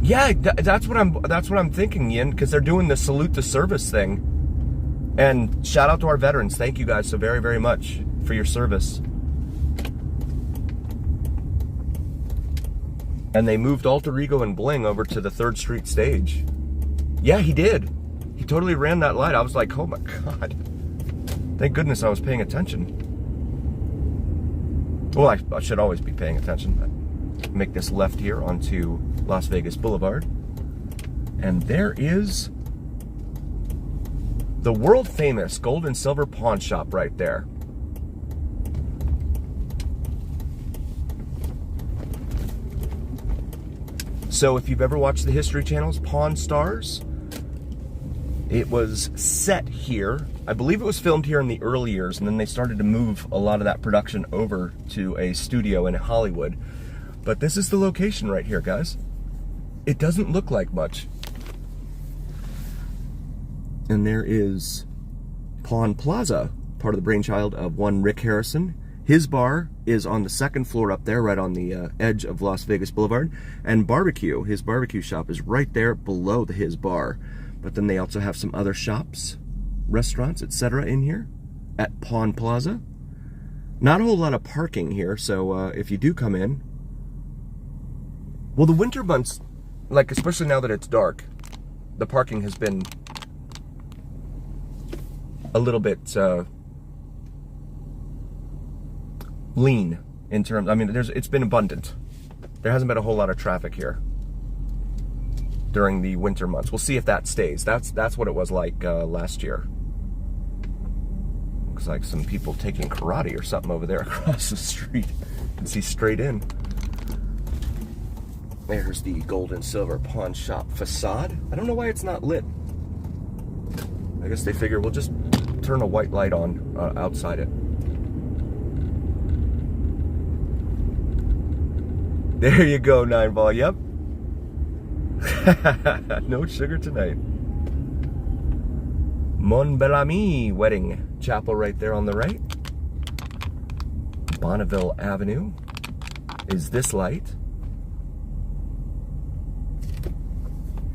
Yeah, that's what I'm thinking, Yin, because they're doing the salute to service thing. And shout out to our veterans. Thank you guys so very, very much for your service. And they moved Alter Ego and Bling over to the 3rd Street stage. Yeah, he did. He totally ran that light. I was like, oh my God. Thank goodness I was paying attention. Well, I should always be paying attention. Make this left here onto Las Vegas Boulevard. And there is the world famous gold and silver pawn shop right there. So if you've ever watched the History Channel's Pawn Stars, it was set here. I believe it was filmed here in the early years, and then they started to move a lot of that production over to a studio in Hollywood. But this is the location right here, guys. It doesn't look like much. And there is Pawn Plaza, part of the brainchild of one Rick Harrison. His bar is on the 2nd floor up there, right on the edge of Las Vegas Boulevard. And barbecue, his barbecue shop is right there below his bar. But then they also have some other shops, restaurants, etc. in here at Pawn Plaza. Not a whole lot of parking here, so if you do come in, well, the winter months, like especially now that it's dark, the parking has been a little bit lean in terms. I mean, it's been abundant. There hasn't been a whole lot of traffic here during the winter months. We'll see if that stays. That's what it was like last year. Looks like some people taking karate or something over there across the street. You can see straight in. There's the gold and silver pawn shop facade. I don't know why it's not lit. I guess they figure we'll just turn a white light on outside it. There you go, 9-ball. Yep. No sugar tonight. Mon Bel-Ami wedding chapel right there on the right. Bonneville Avenue is this light.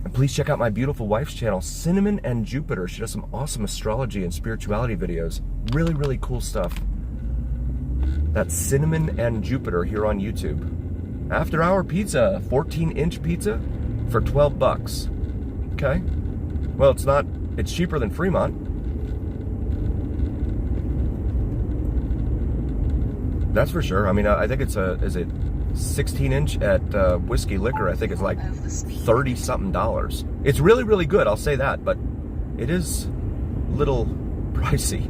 And please check out my beautiful wife's channel, Cinnamon and Jupiter. She does some awesome astrology and spirituality videos. Really, really cool stuff. That's Cinnamon and Jupiter here on YouTube. After hour pizza, 14-inch pizza for 12 bucks. Okay. Well, it's cheaper than Fremont. That's for sure. I mean, I think is it 16-inch at Whiskey Liquor? I think it's like $30-something. It's really, really good, I'll say that, but it is a little pricey.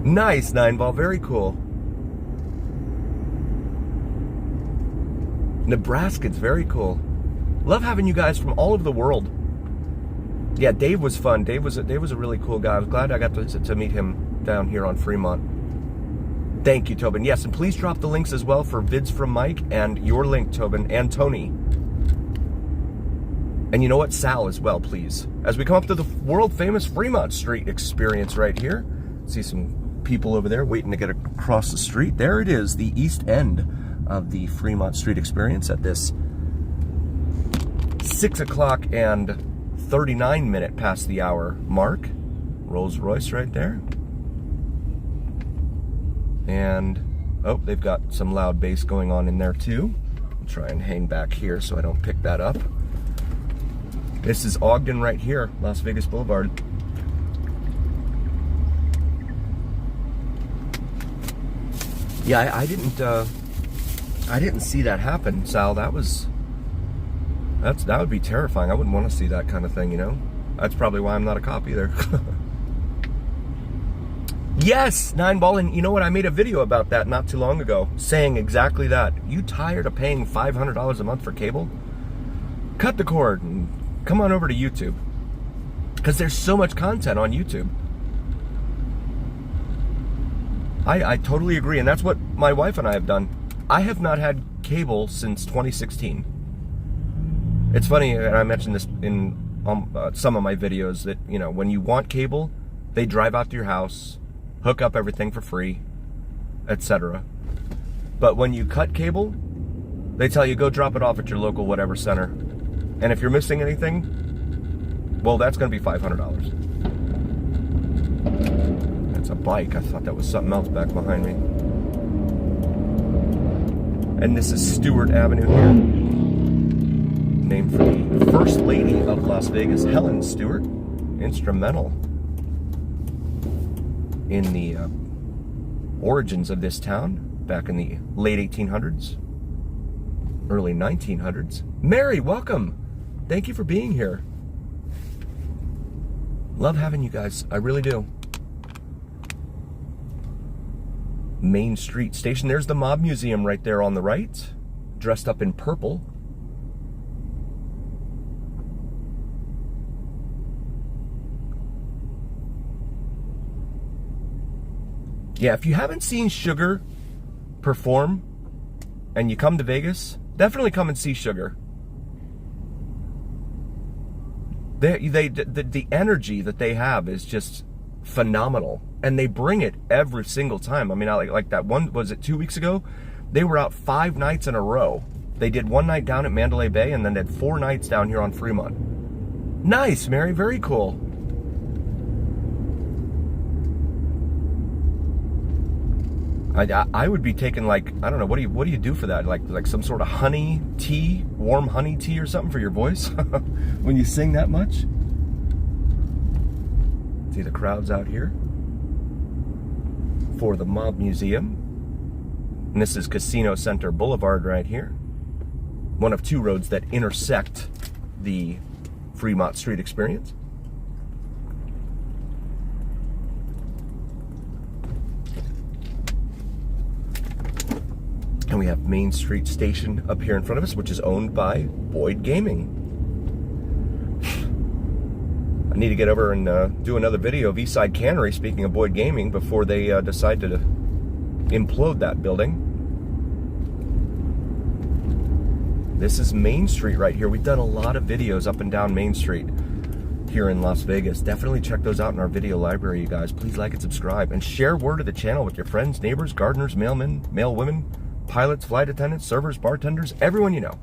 Nice, 9-ball, very cool. Nebraska's very cool. Love having you guys from all over the world. Yeah, Dave was fun. Dave was a really cool guy. I was glad I got to meet him down here on Fremont. Thank you, Tobin. Yes, and please drop the links as well for Vids from Mike and your link, Tobin, and Tony. And you know what? Sal as well, please. As we come up to the world-famous Fremont Street experience right here. See some people over there waiting to get across the street. There it is, the east end of the Fremont Street experience at this 6 o'clock and 39 minute past the hour mark. Rolls Royce right there. And, oh, they've got some loud bass going on in there too. I'll try and hang back here so I don't pick that up. This is Ogden right here, Las Vegas Boulevard. Yeah, I didn't see that happen, Sal. That would be terrifying. I wouldn't want to see that kind of thing, you know? That's probably why I'm not a cop either. Yes, 9-ball, and you know what? I made a video about that not too long ago, saying exactly that. You tired of paying $500 a month for cable? Cut the cord and come on over to YouTube. Because there's so much content on YouTube. I totally agree, and that's what my wife and I have done. I have not had cable since 2016. It's funny, and I mentioned this in some of my videos, that, you know, when you want cable, they drive out to your house, hook up everything for free, etc. But when you cut cable, they tell you go drop it off at your local whatever center. And if you're missing anything, well, that's going to be $500. That's a bike. I thought that was something else back behind me. And this is Stewart Avenue here, named for the First Lady of Las Vegas, Helen Stewart, instrumental in the origins of this town back in the late 1800s, early 1900s. Mary, welcome. Thank you for being here. Love having you guys. I really do. Main Street Station. There's the Mob Museum right there on the right, dressed up in purple. Yeah, if you haven't seen Sugar perform and you come to Vegas, definitely come and see Sugar. The energy that they have is just phenomenal, and they bring it every single time. I mean, like that one, was it 2 weeks ago? They were out 5 nights in a row. They did 1 night down at Mandalay Bay, and then did 4 nights down here on Fremont. Nice, Mary, very cool. I would be taking, like, I don't know, what do you do for that? Like some sort of honey tea, warm honey tea or something for your voice when you sing that much? See the crowds out here for the Mob Museum. And this is Casino Center Boulevard right here. One of two roads that intersect the Fremont Street Experience. And we have Main Street Station up here in front of us, which is owned by Boyd Gaming. I need to get over and do another video of Eastside Cannery, speaking of Boyd Gaming, before they decide to implode that building. This is Main Street right here. We've done a lot of videos up and down Main Street here in Las Vegas. Definitely check those out in our video library, you guys. Please like and subscribe, and share word of the channel with your friends, neighbors, gardeners, mailmen, mailwomen, pilots, flight attendants, servers, bartenders, everyone you know.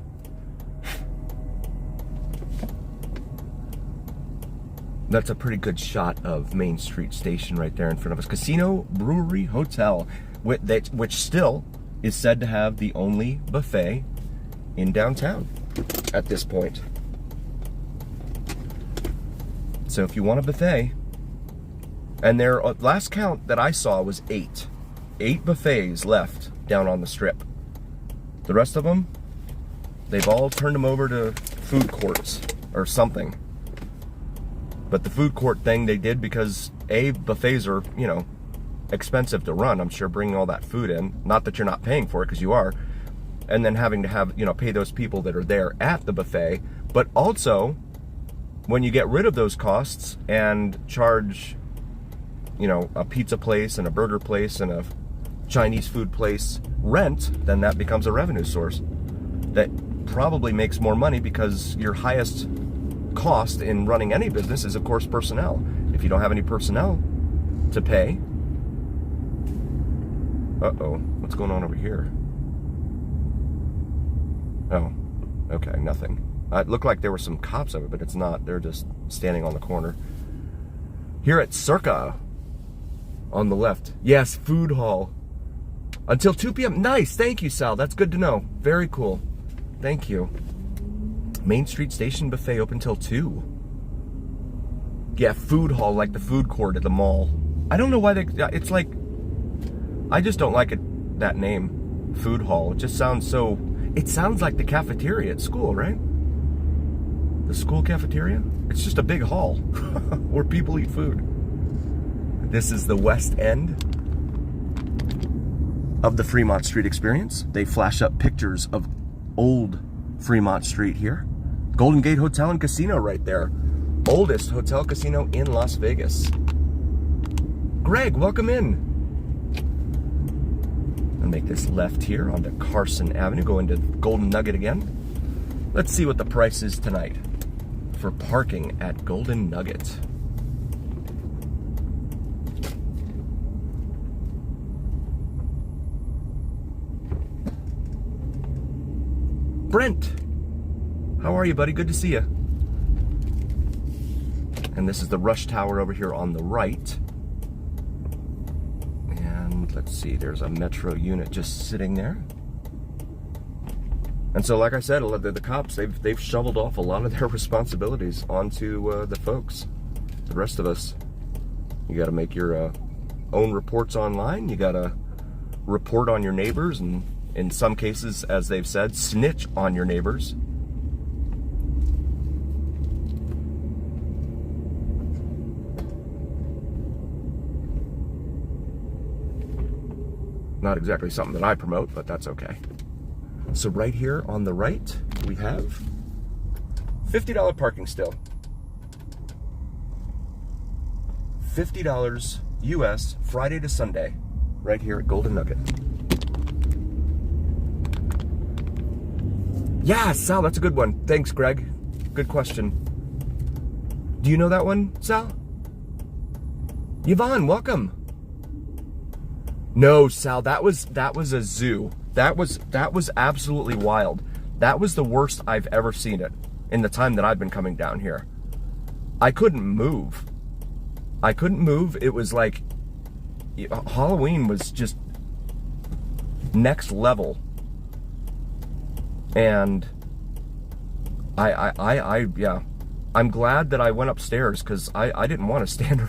That's a pretty good shot of Main Street Station right there in front of us. Casino, Brewery, Hotel, which still is said to have the only buffet in downtown at this point. So if you want a buffet, and their last count that I saw was 8 buffets left down on the strip. The rest of them, they've all turned them over to food courts or something. But the food court thing they did because buffets are, you know, expensive to run. I'm sure bringing all that food in, not that you're not paying for it, because you are, and then having to have, you know, pay those people that are there at the buffet. But also, when you get rid of those costs and charge, you know, a pizza place and a burger place and a Chinese food place rent, then that becomes a revenue source that probably makes more money, because your highest cost in running any business is, of course, personnel. If you don't have any personnel to pay, what's going on over here? Oh, okay, nothing. It looked like there were some cops over, but it's not. They're just standing on the corner. Here at Circa, on the left. Yes, food hall. Until 2 p.m. Nice, thank you, Sal. That's good to know. Very cool. Thank you. Main Street Station buffet open till 2. Yeah, food hall, like the food court at the mall. I don't know why it's like, I just don't like it, that name, food hall. It just sounds so, it sounds like the cafeteria at school, right? The school cafeteria? It's just a big hall where people eat food. This is the west end of the Fremont Street Experience. They flash up pictures of old Fremont Street here. Golden Gate Hotel and Casino right there. Oldest hotel casino in Las Vegas. Greg, welcome in. I'll make this left here onto Carson Avenue, go into Golden Nugget again. Let's see what the price is tonight for parking at Golden Nugget. Brent, how are you, buddy? Good to see you. And this is the Rush Tower over here on the right. And let's see, there's a Metro unit just sitting there. And so, like I said, the cops, they've shoveled off a lot of their responsibilities onto the folks, the rest of us. You got to make your own reports online. You got to report on your neighbors, and in some cases, as they've said, snitch on your neighbors. Not exactly something that I promote, but that's okay. So right here on the right, we have $50 parking still. $50 US, Friday to Sunday, right here at Golden Nugget. Yeah, Sal, that's a good one. Thanks, Greg. Good question. Do you know that one, Sal? Yvonne, welcome. No, Sal, that was a zoo. That was absolutely wild. That was the worst I've ever seen it in the time that I've been coming down here. I couldn't move. It was like Halloween was just next level. And yeah, I'm glad that I went upstairs, because I didn't want to stand.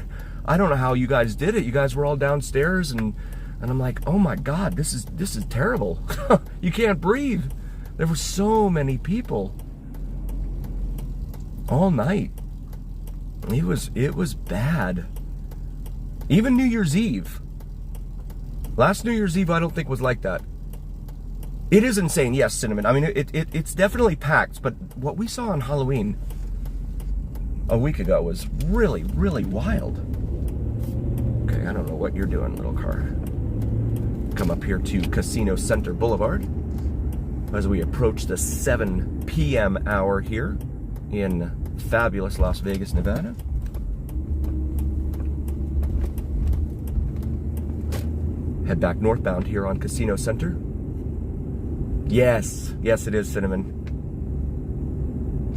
I don't know how you guys did it. You guys were all downstairs and And I'm like, oh my God, this is terrible. You can't breathe. There were so many people all night. It was bad. Even New Year's Eve. Last New Year's Eve, I don't think was like that. It is insane, yes, Cinnamon. I mean, it's definitely packed, but what we saw on Halloween a week ago was really, really wild. Okay, I don't know what you're doing, little car. Come up here to Casino Center Boulevard as we approach the 7 p.m. hour here in fabulous Las Vegas, Nevada. Head back northbound here on Casino Center. Yes, it is, Cinnamon.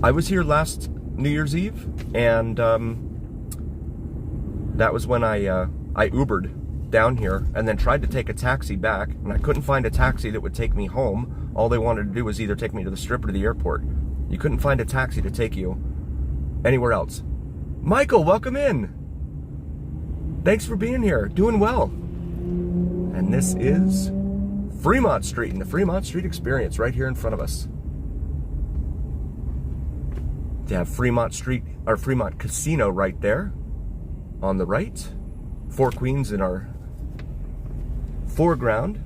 I was here last New Year's Eve, and that was when I Ubered down here and then tried to take a taxi back, and I couldn't find a taxi that would take me home. All they wanted to do was either take me to the Strip or to the airport. You couldn't find a taxi to take you anywhere else. Michael, welcome in. Thanks for being here. Doing well. And this is Fremont Street and the Fremont Street Experience right here in front of us. They have Fremont Street, or Fremont Casino right there on the right. Four Queens in our foreground.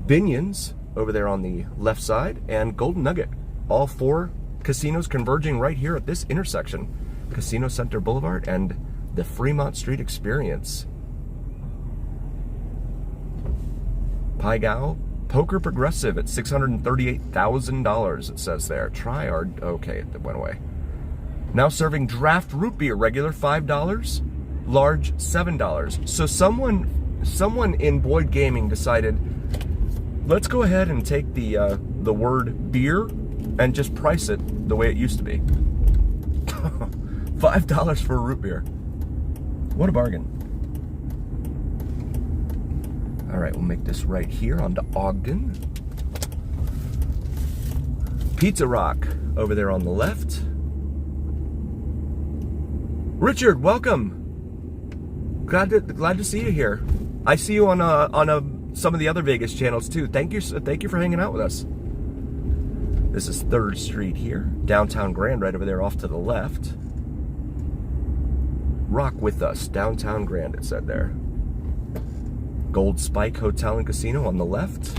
Binion's over there on the left side, and Golden Nugget. All four casinos converging right here at this intersection. Casino Center Boulevard and the Fremont Street Experience. Pai Gow Poker Progressive at $638,000, it says there. Try our, okay, it went away. Now serving draft root beer, regular $5, large $7. So someone in Boyd Gaming decided, let's go ahead and take the word beer and just price it the way it used to be. $5 for a root beer. What a bargain. All right, we'll make this right here onto Ogden. Pizza Rock over there on the left. Richard, welcome. Glad to see you here. I see you on some of the other Vegas channels too. Thank you for hanging out with us. This is 3rd Street here, downtown Grand right over there off to the left. Rock with us, downtown Grand, it said there. Gold Spike Hotel and Casino on the left.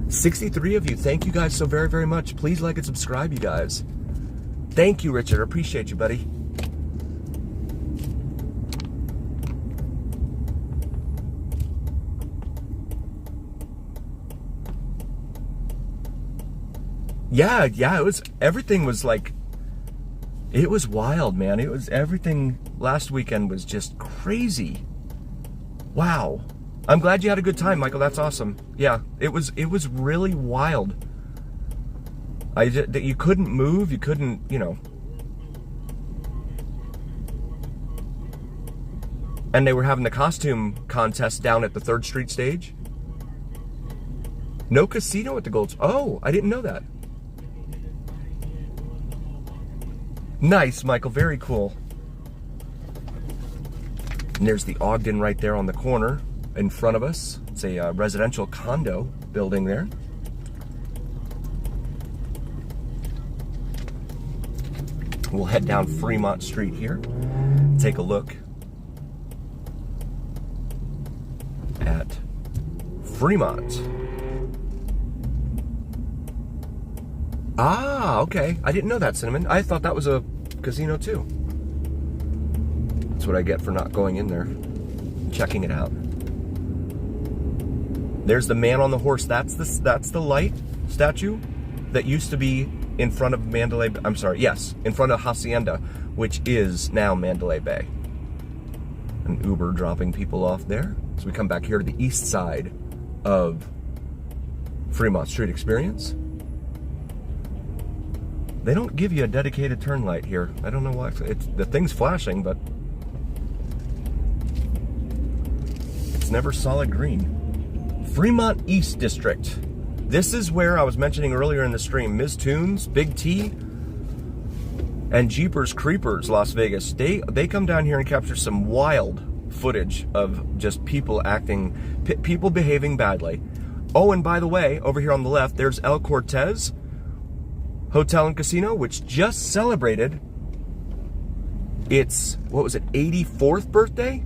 63 of you, thank you guys so very, very much. Please like and subscribe, you guys. Thank you, Richard. I appreciate you, buddy. Yeah, everything was like, it was wild, man. It was everything. Last weekend was just crazy. Wow. I'm glad you had a good time, Michael. That's awesome. Yeah, it was really wild. You couldn't move. You couldn't, And they were having the costume contest down at the 3rd Street stage. No casino at the Gold. Oh, I didn't know that. Nice, Michael. Very cool. And there's the Ogden right there on the corner in front of us. It's a residential condo building there. We'll head down Fremont Street here. Take a look at Fremont. Ah, okay. I didn't know that, Cinnamon. I thought that was a casino too. That's what I get for not going in there, checking it out. There's the man on the horse. That's the light statue that used to be in front of Mandalay. I'm sorry. Yes, in front of Hacienda, which is now Mandalay Bay. An Uber dropping people off there. So we come back here to the east side of Fremont Street Experience. They don't give you a dedicated turn light here. I don't know why. The thing's flashing, but it's never solid green. Fremont East District. This is where I was mentioning earlier in the stream, Ms. Tunes, Big T. And Jeepers Creepers Las Vegas, they come down here and capture some wild footage of just people people behaving badly. Oh, and by the way, over here on the left, there's El Cortez Hotel and Casino, which just celebrated its, what was it, 84th birthday?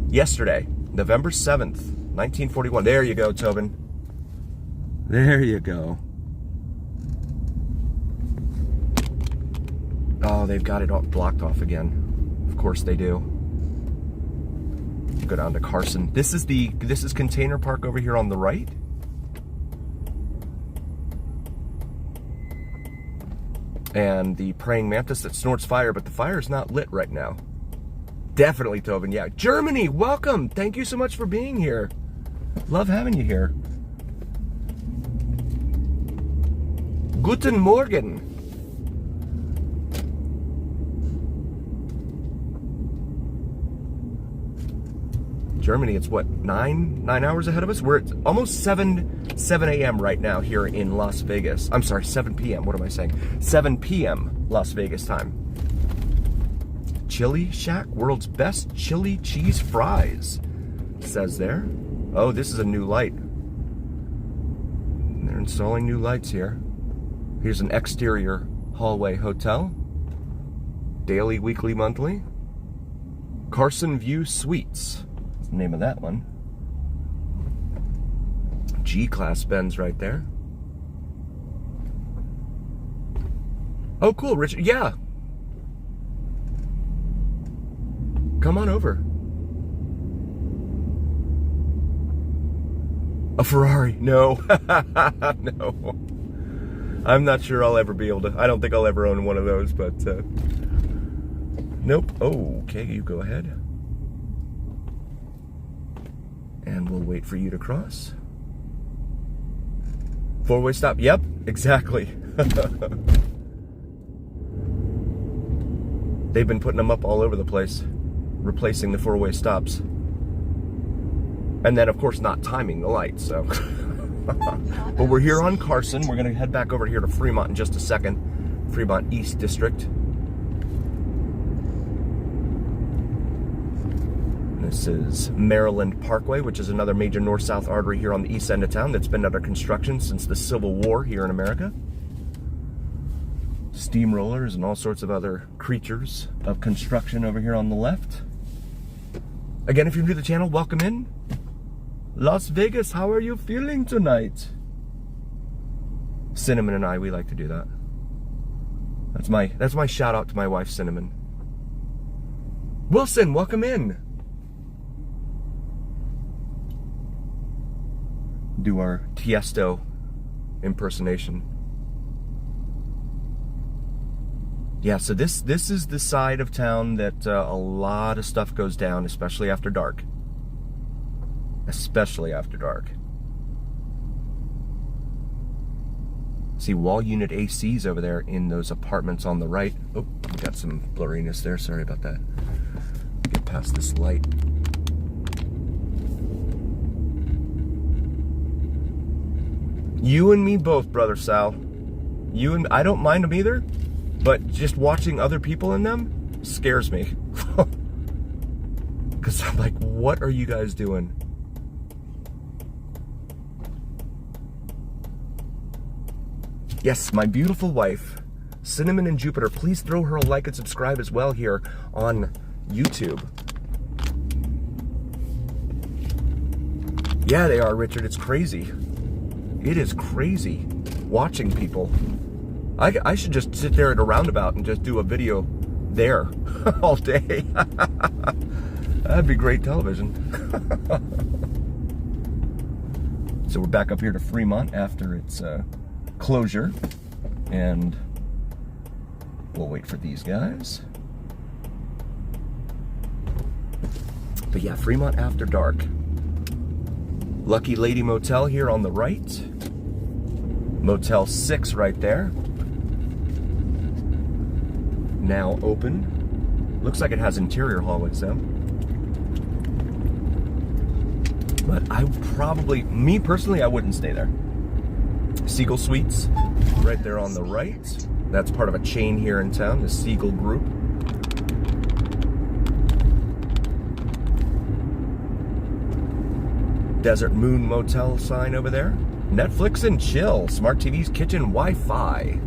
Yesterday, November 7th, 1941. There you go, Tobin. There you go. Oh, they've got it all blocked off again. Of course they do. Go down to Carson. This is Container Park over here on the right. And the praying mantis that snorts fire, but the fire is not lit right now. Definitely, Tobin. Yeah, Germany, welcome. Thank you so much for being here. Love having you here. Guten Morgen. Germany, it's what, nine hours ahead of us? We're at almost 7 a.m. right now here in Las Vegas. I'm sorry, 7 p.m. What am I saying? 7 p.m. Las Vegas time. Chili Shack, world's best chili cheese fries, says there. Oh, this is a new light. And they're installing new lights here. Here's an exterior hallway hotel. Daily, weekly, monthly. Carson View Suites. The name of that one. G-Class Benz right there. Oh, cool, Richard. Yeah. Come on over. A Ferrari? No. No. I'm not sure I'll ever be able to. I don't think I'll ever own one of those, but nope. Oh, okay, you go ahead. And we'll wait for you to cross. Four-way stop. Yep, exactly. They've been putting them up all over the place, replacing the four-way stops. And then, of course, not timing the lights, so. But we're here on Carson. We're going to head back over here to Fremont in just a second. Fremont East District. This is Maryland Parkway, which is another major north-south artery here on the east end of town that's been under construction since the Civil War here in America. Steamrollers and all sorts of other creatures of construction over here on the left. Again, if you're new to the channel, welcome in. Las Vegas, how are you feeling tonight? Cinnamon and I, we like to do that. That's my shout out to my wife, Cinnamon. Wilson, welcome in. Do our Tiesto impersonation. Yeah, so this is the side of town that a lot of stuff goes down, especially after dark. Especially after dark. See wall unit ACs over there in those apartments on the right. Oh, we got some blurriness there. Sorry about that. Get past this light. You and me both, Brother Sal. I don't mind them either, but just watching other people in them scares me. Because I'm like, what are you guys doing? Yes, my beautiful wife, Cinnamon and Jupiter. Please throw her a like and subscribe as well here on YouTube. Yeah, they are, Richard. It's crazy. It is crazy watching people. I should just sit there at a roundabout and just do a video there all day. That'd be great television. So we're back up here to Fremont after its closure, and we'll wait for these guys. But yeah, Fremont after dark. Lucky Lady Motel here on the right. Motel 6 right there. Now open. Looks like it has interior hallways though. But me personally, I wouldn't stay there. Siegel Suites, right there on the right. That's part of a chain here in town, the Siegel Group. Desert Moon Motel sign over there. Netflix and chill. Smart TVs, kitchen, Wi-Fi.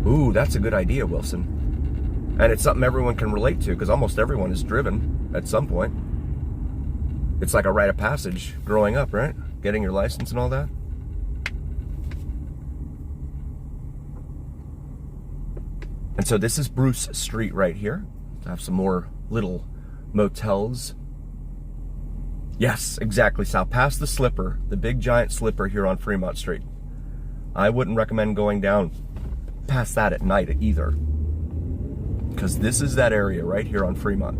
Ooh, that's a good idea, Wilson. And it's something everyone can relate to, because almost everyone is driven at some point. It's like a rite of passage growing up, right? Getting your license and all that. And so this is Bruce Street right here. I have some more little motels. Yes, exactly, Sal. Past the slipper, the big giant slipper here on Fremont Street. I wouldn't recommend going down past that at night either, because this is that area right here on Fremont.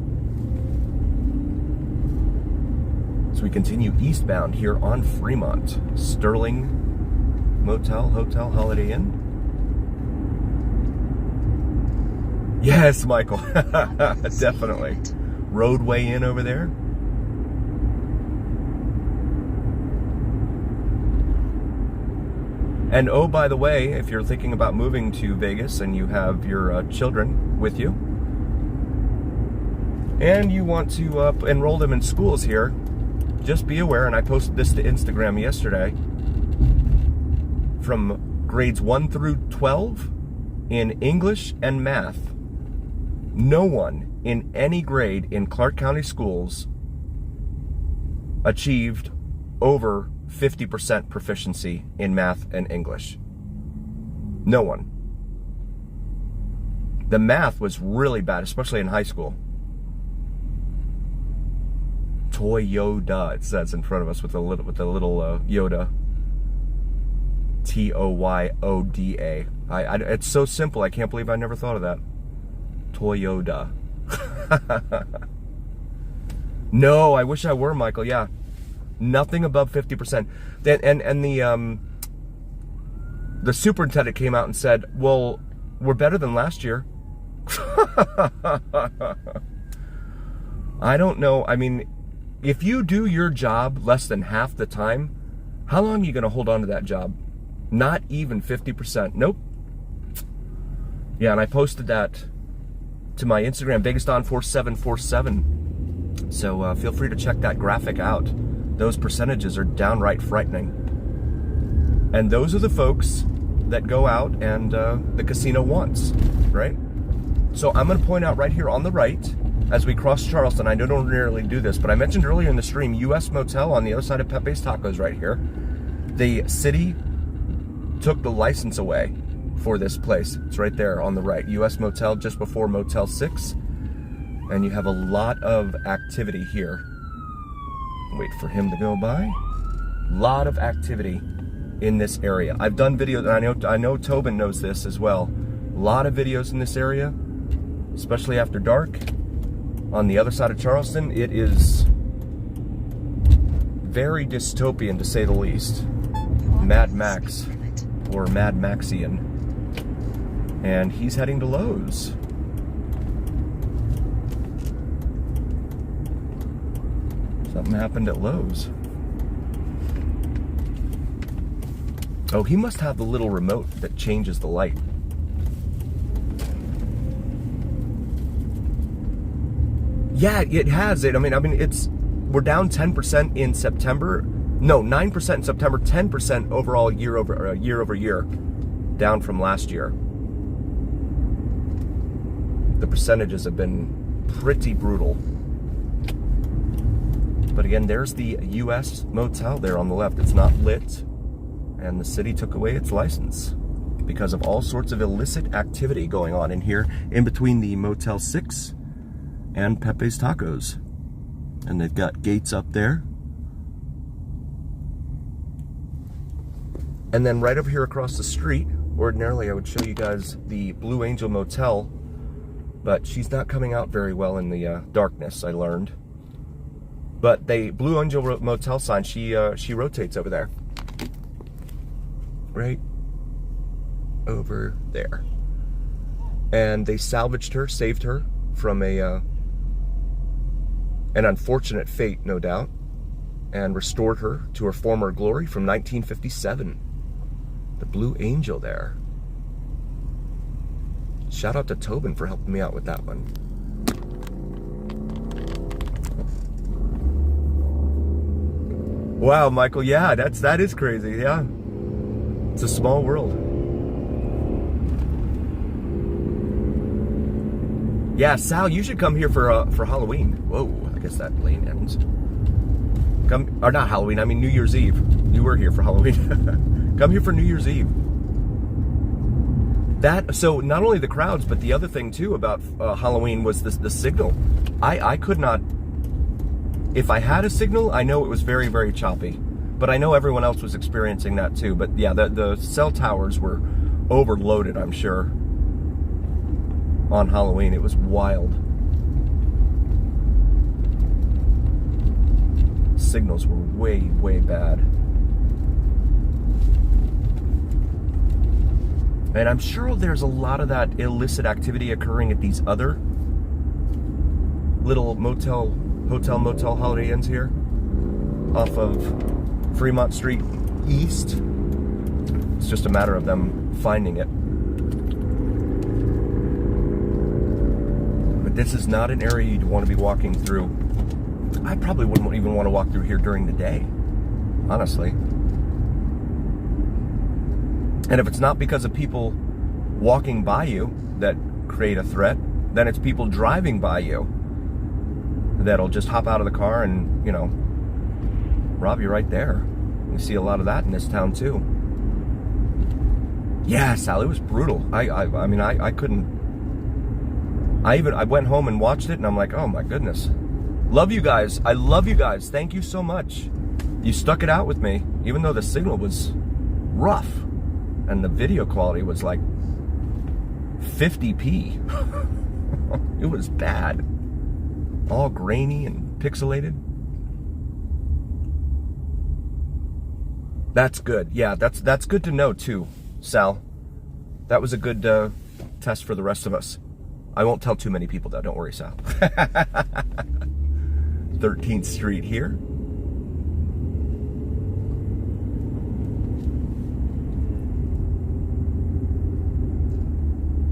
So we continue eastbound here on Fremont. Sterling Motel, Hotel, Holiday Inn. Yes, Michael. Definitely. Roadway Inn over there. And oh, by the way, if you're thinking about moving to Vegas and you have your children with you, and you want to enroll them in schools here, just be aware, and I posted this to Instagram yesterday, from grades 1 through 12 in English and math, no one in any grade in Clark County schools achieved over 50% proficiency in math and English. No one. The math was really bad, especially in high school. Toyoda, it says in front of us with a little Yoda. Toyoda. It's so simple. I can't believe I never thought of that. Toyoda. No, I wish I were, Michael. Yeah. Nothing above 50%. And the superintendent came out and said, well, we're better than last year. I don't know. I mean, if you do your job less than half the time, how long are you going to hold on to that job? Not even 50%. Nope. Yeah, and I posted that to my Instagram, VegasDon 4747. So feel free to check that graphic out. Those percentages are downright frightening. And those are the folks that go out and the casino wants, right? So I'm going to point out right here on the right, as we cross Charleston, I don't ordinarily do this, but I mentioned earlier in the stream, U.S. Motel on the other side of Pepe's Tacos right here. The city took the license away for this place. It's right there on the right. U.S. Motel just before Motel 6. And you have a lot of activity here. Wait for him to go by. Lot of activity in this area. I've done videos, and I know Tobin knows this as well. A lot of videos in this area, especially after dark. On the other side of Charleston, it is very dystopian, to say the least. Mad Max, or Mad Maxian. And he's heading to Lowe's. Something happened at Lowe's. Oh, he must have the little remote that changes the light. Yeah, it has it. I mean, we're down 10% in September. No, 9% in September, 10% overall year over year, down from last year. The percentages have been pretty brutal. But again, there's the U.S. Motel there on the left. It's not lit, and the city took away its license because of all sorts of illicit activity going on in here, in between the Motel 6 and Pepe's Tacos. And they've got gates up there. And then right over here across the street, ordinarily I would show you guys the Blue Angel Motel, but she's not coming out very well in the darkness, I learned. But the Blue Angel Motel sign, she rotates over there. Right over there. And they salvaged her, saved her from an unfortunate fate, no doubt. and restored her to her former glory from 1957. The Blue Angel there. Shout out to Tobin for helping me out with that one. Wow, Michael, yeah, that is crazy, yeah. It's a small world. Yeah, Sal, you should come here for Halloween. Whoa, I guess that lane ends. Come, or not Halloween, I mean New Year's Eve. You were here for Halloween. Come here for New Year's Eve. So not only the crowds, but the other thing too about Halloween was the signal. I could not, if I had a signal, I know it was very, very choppy. But I know everyone else was experiencing that too. But yeah, the cell towers were overloaded, I'm sure. On Halloween, it was wild. Signals were way, way bad. And I'm sure there's a lot of that illicit activity occurring at these other little motel, motel Holiday Inns here off of Fremont Street East. It's just a matter of them finding it. But this is not an area you'd want to be walking through. I probably wouldn't even want to walk through here during the day, honestly. And if it's not because of people walking by you that create a threat, then it's people driving by you that'll just hop out of the car and, you know, rob you right there. We see a lot of that in this town too. Yeah, Sal, it was brutal. I mean, I couldn't. I went home and watched it, and I'm like, oh my goodness. Love you guys. I love you guys. Thank you so much. You stuck it out with me, even though the signal was rough and the video quality was like 50p. It was bad. All grainy and pixelated. That's good. Yeah, that's good to know too, Sal. That was a good test for the rest of us. I won't tell too many people though, don't worry, Sal. 13th Street here.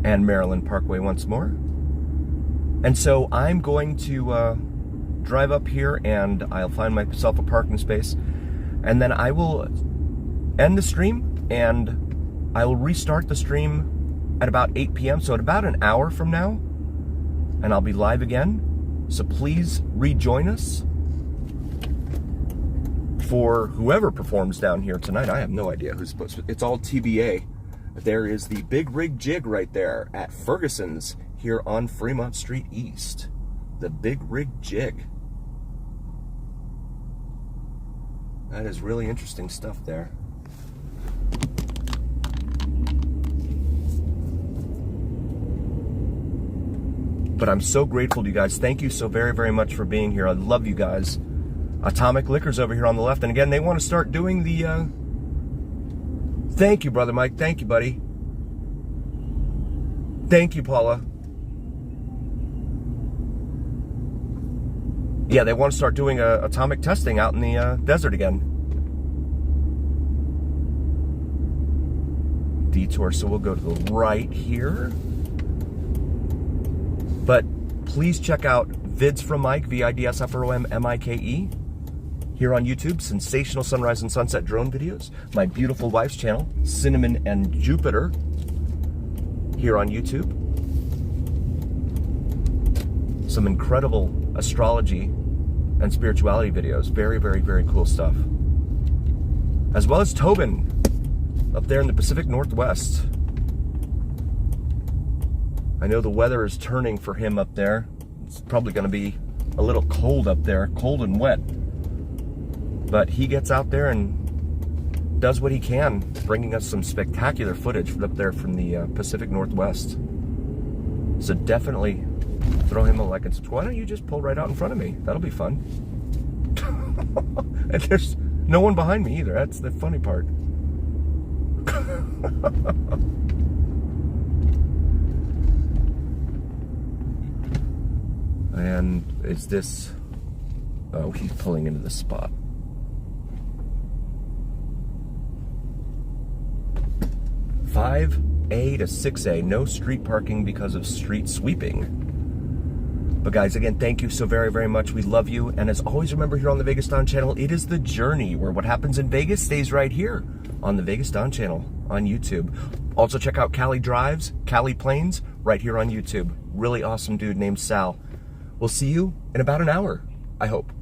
And Maryland Parkway once more. And so I'm going to drive up here and I'll find myself a parking space. And then I will end the stream and I will restart the stream at about 8 p.m. So at about an hour from now. And I'll be live again. So please rejoin us for whoever performs down here tonight. I have no idea who's supposed to. It's all TBA. There is the Big Rig Jig right there at Ferguson's here on Fremont Street East. The Big Rig Jig. That is really interesting stuff there. But I'm so grateful to you guys. Thank you so very, very much for being here. I love you guys. Atomic Liquors over here on the left. And again, they want to start doing the... Thank you, Brother Mike. Thank you, buddy. Thank you, Paula. Yeah, they want to start doing atomic testing out in the desert again. Detour, so we'll go to the right here. But please check out Vids from Mike, VidsFromMike, here on YouTube. Sensational sunrise and sunset drone videos. My beautiful wife's channel, Cinnamon and Jupiter, here on YouTube. Some incredible astrology and spirituality videos. Very, very, very cool stuff. As well as Tobin, up there in the Pacific Northwest. I know the weather is turning for him up there. It's probably going to be a little cold up there, cold and wet. But he gets out there and does what he can, bringing us some spectacular footage up there from the Pacific Northwest. So definitely throw him a like and subscribe. Why don't you just pull right out in front of me? That'll be fun. And there's no one behind me either. That's the funny part. And is this... Oh, he's pulling into the spot. 5A to 6A, no street parking because of street sweeping. But guys, again, thank you so very, very much. We love you. And as always, remember here on the VegasDon channel, it is the journey where what happens in Vegas stays right here on the VegasDon channel on YouTube. Also check out Cali Drives, Cali Planes, right here on YouTube. Really awesome dude named Sal. We'll see you in about an hour, I hope.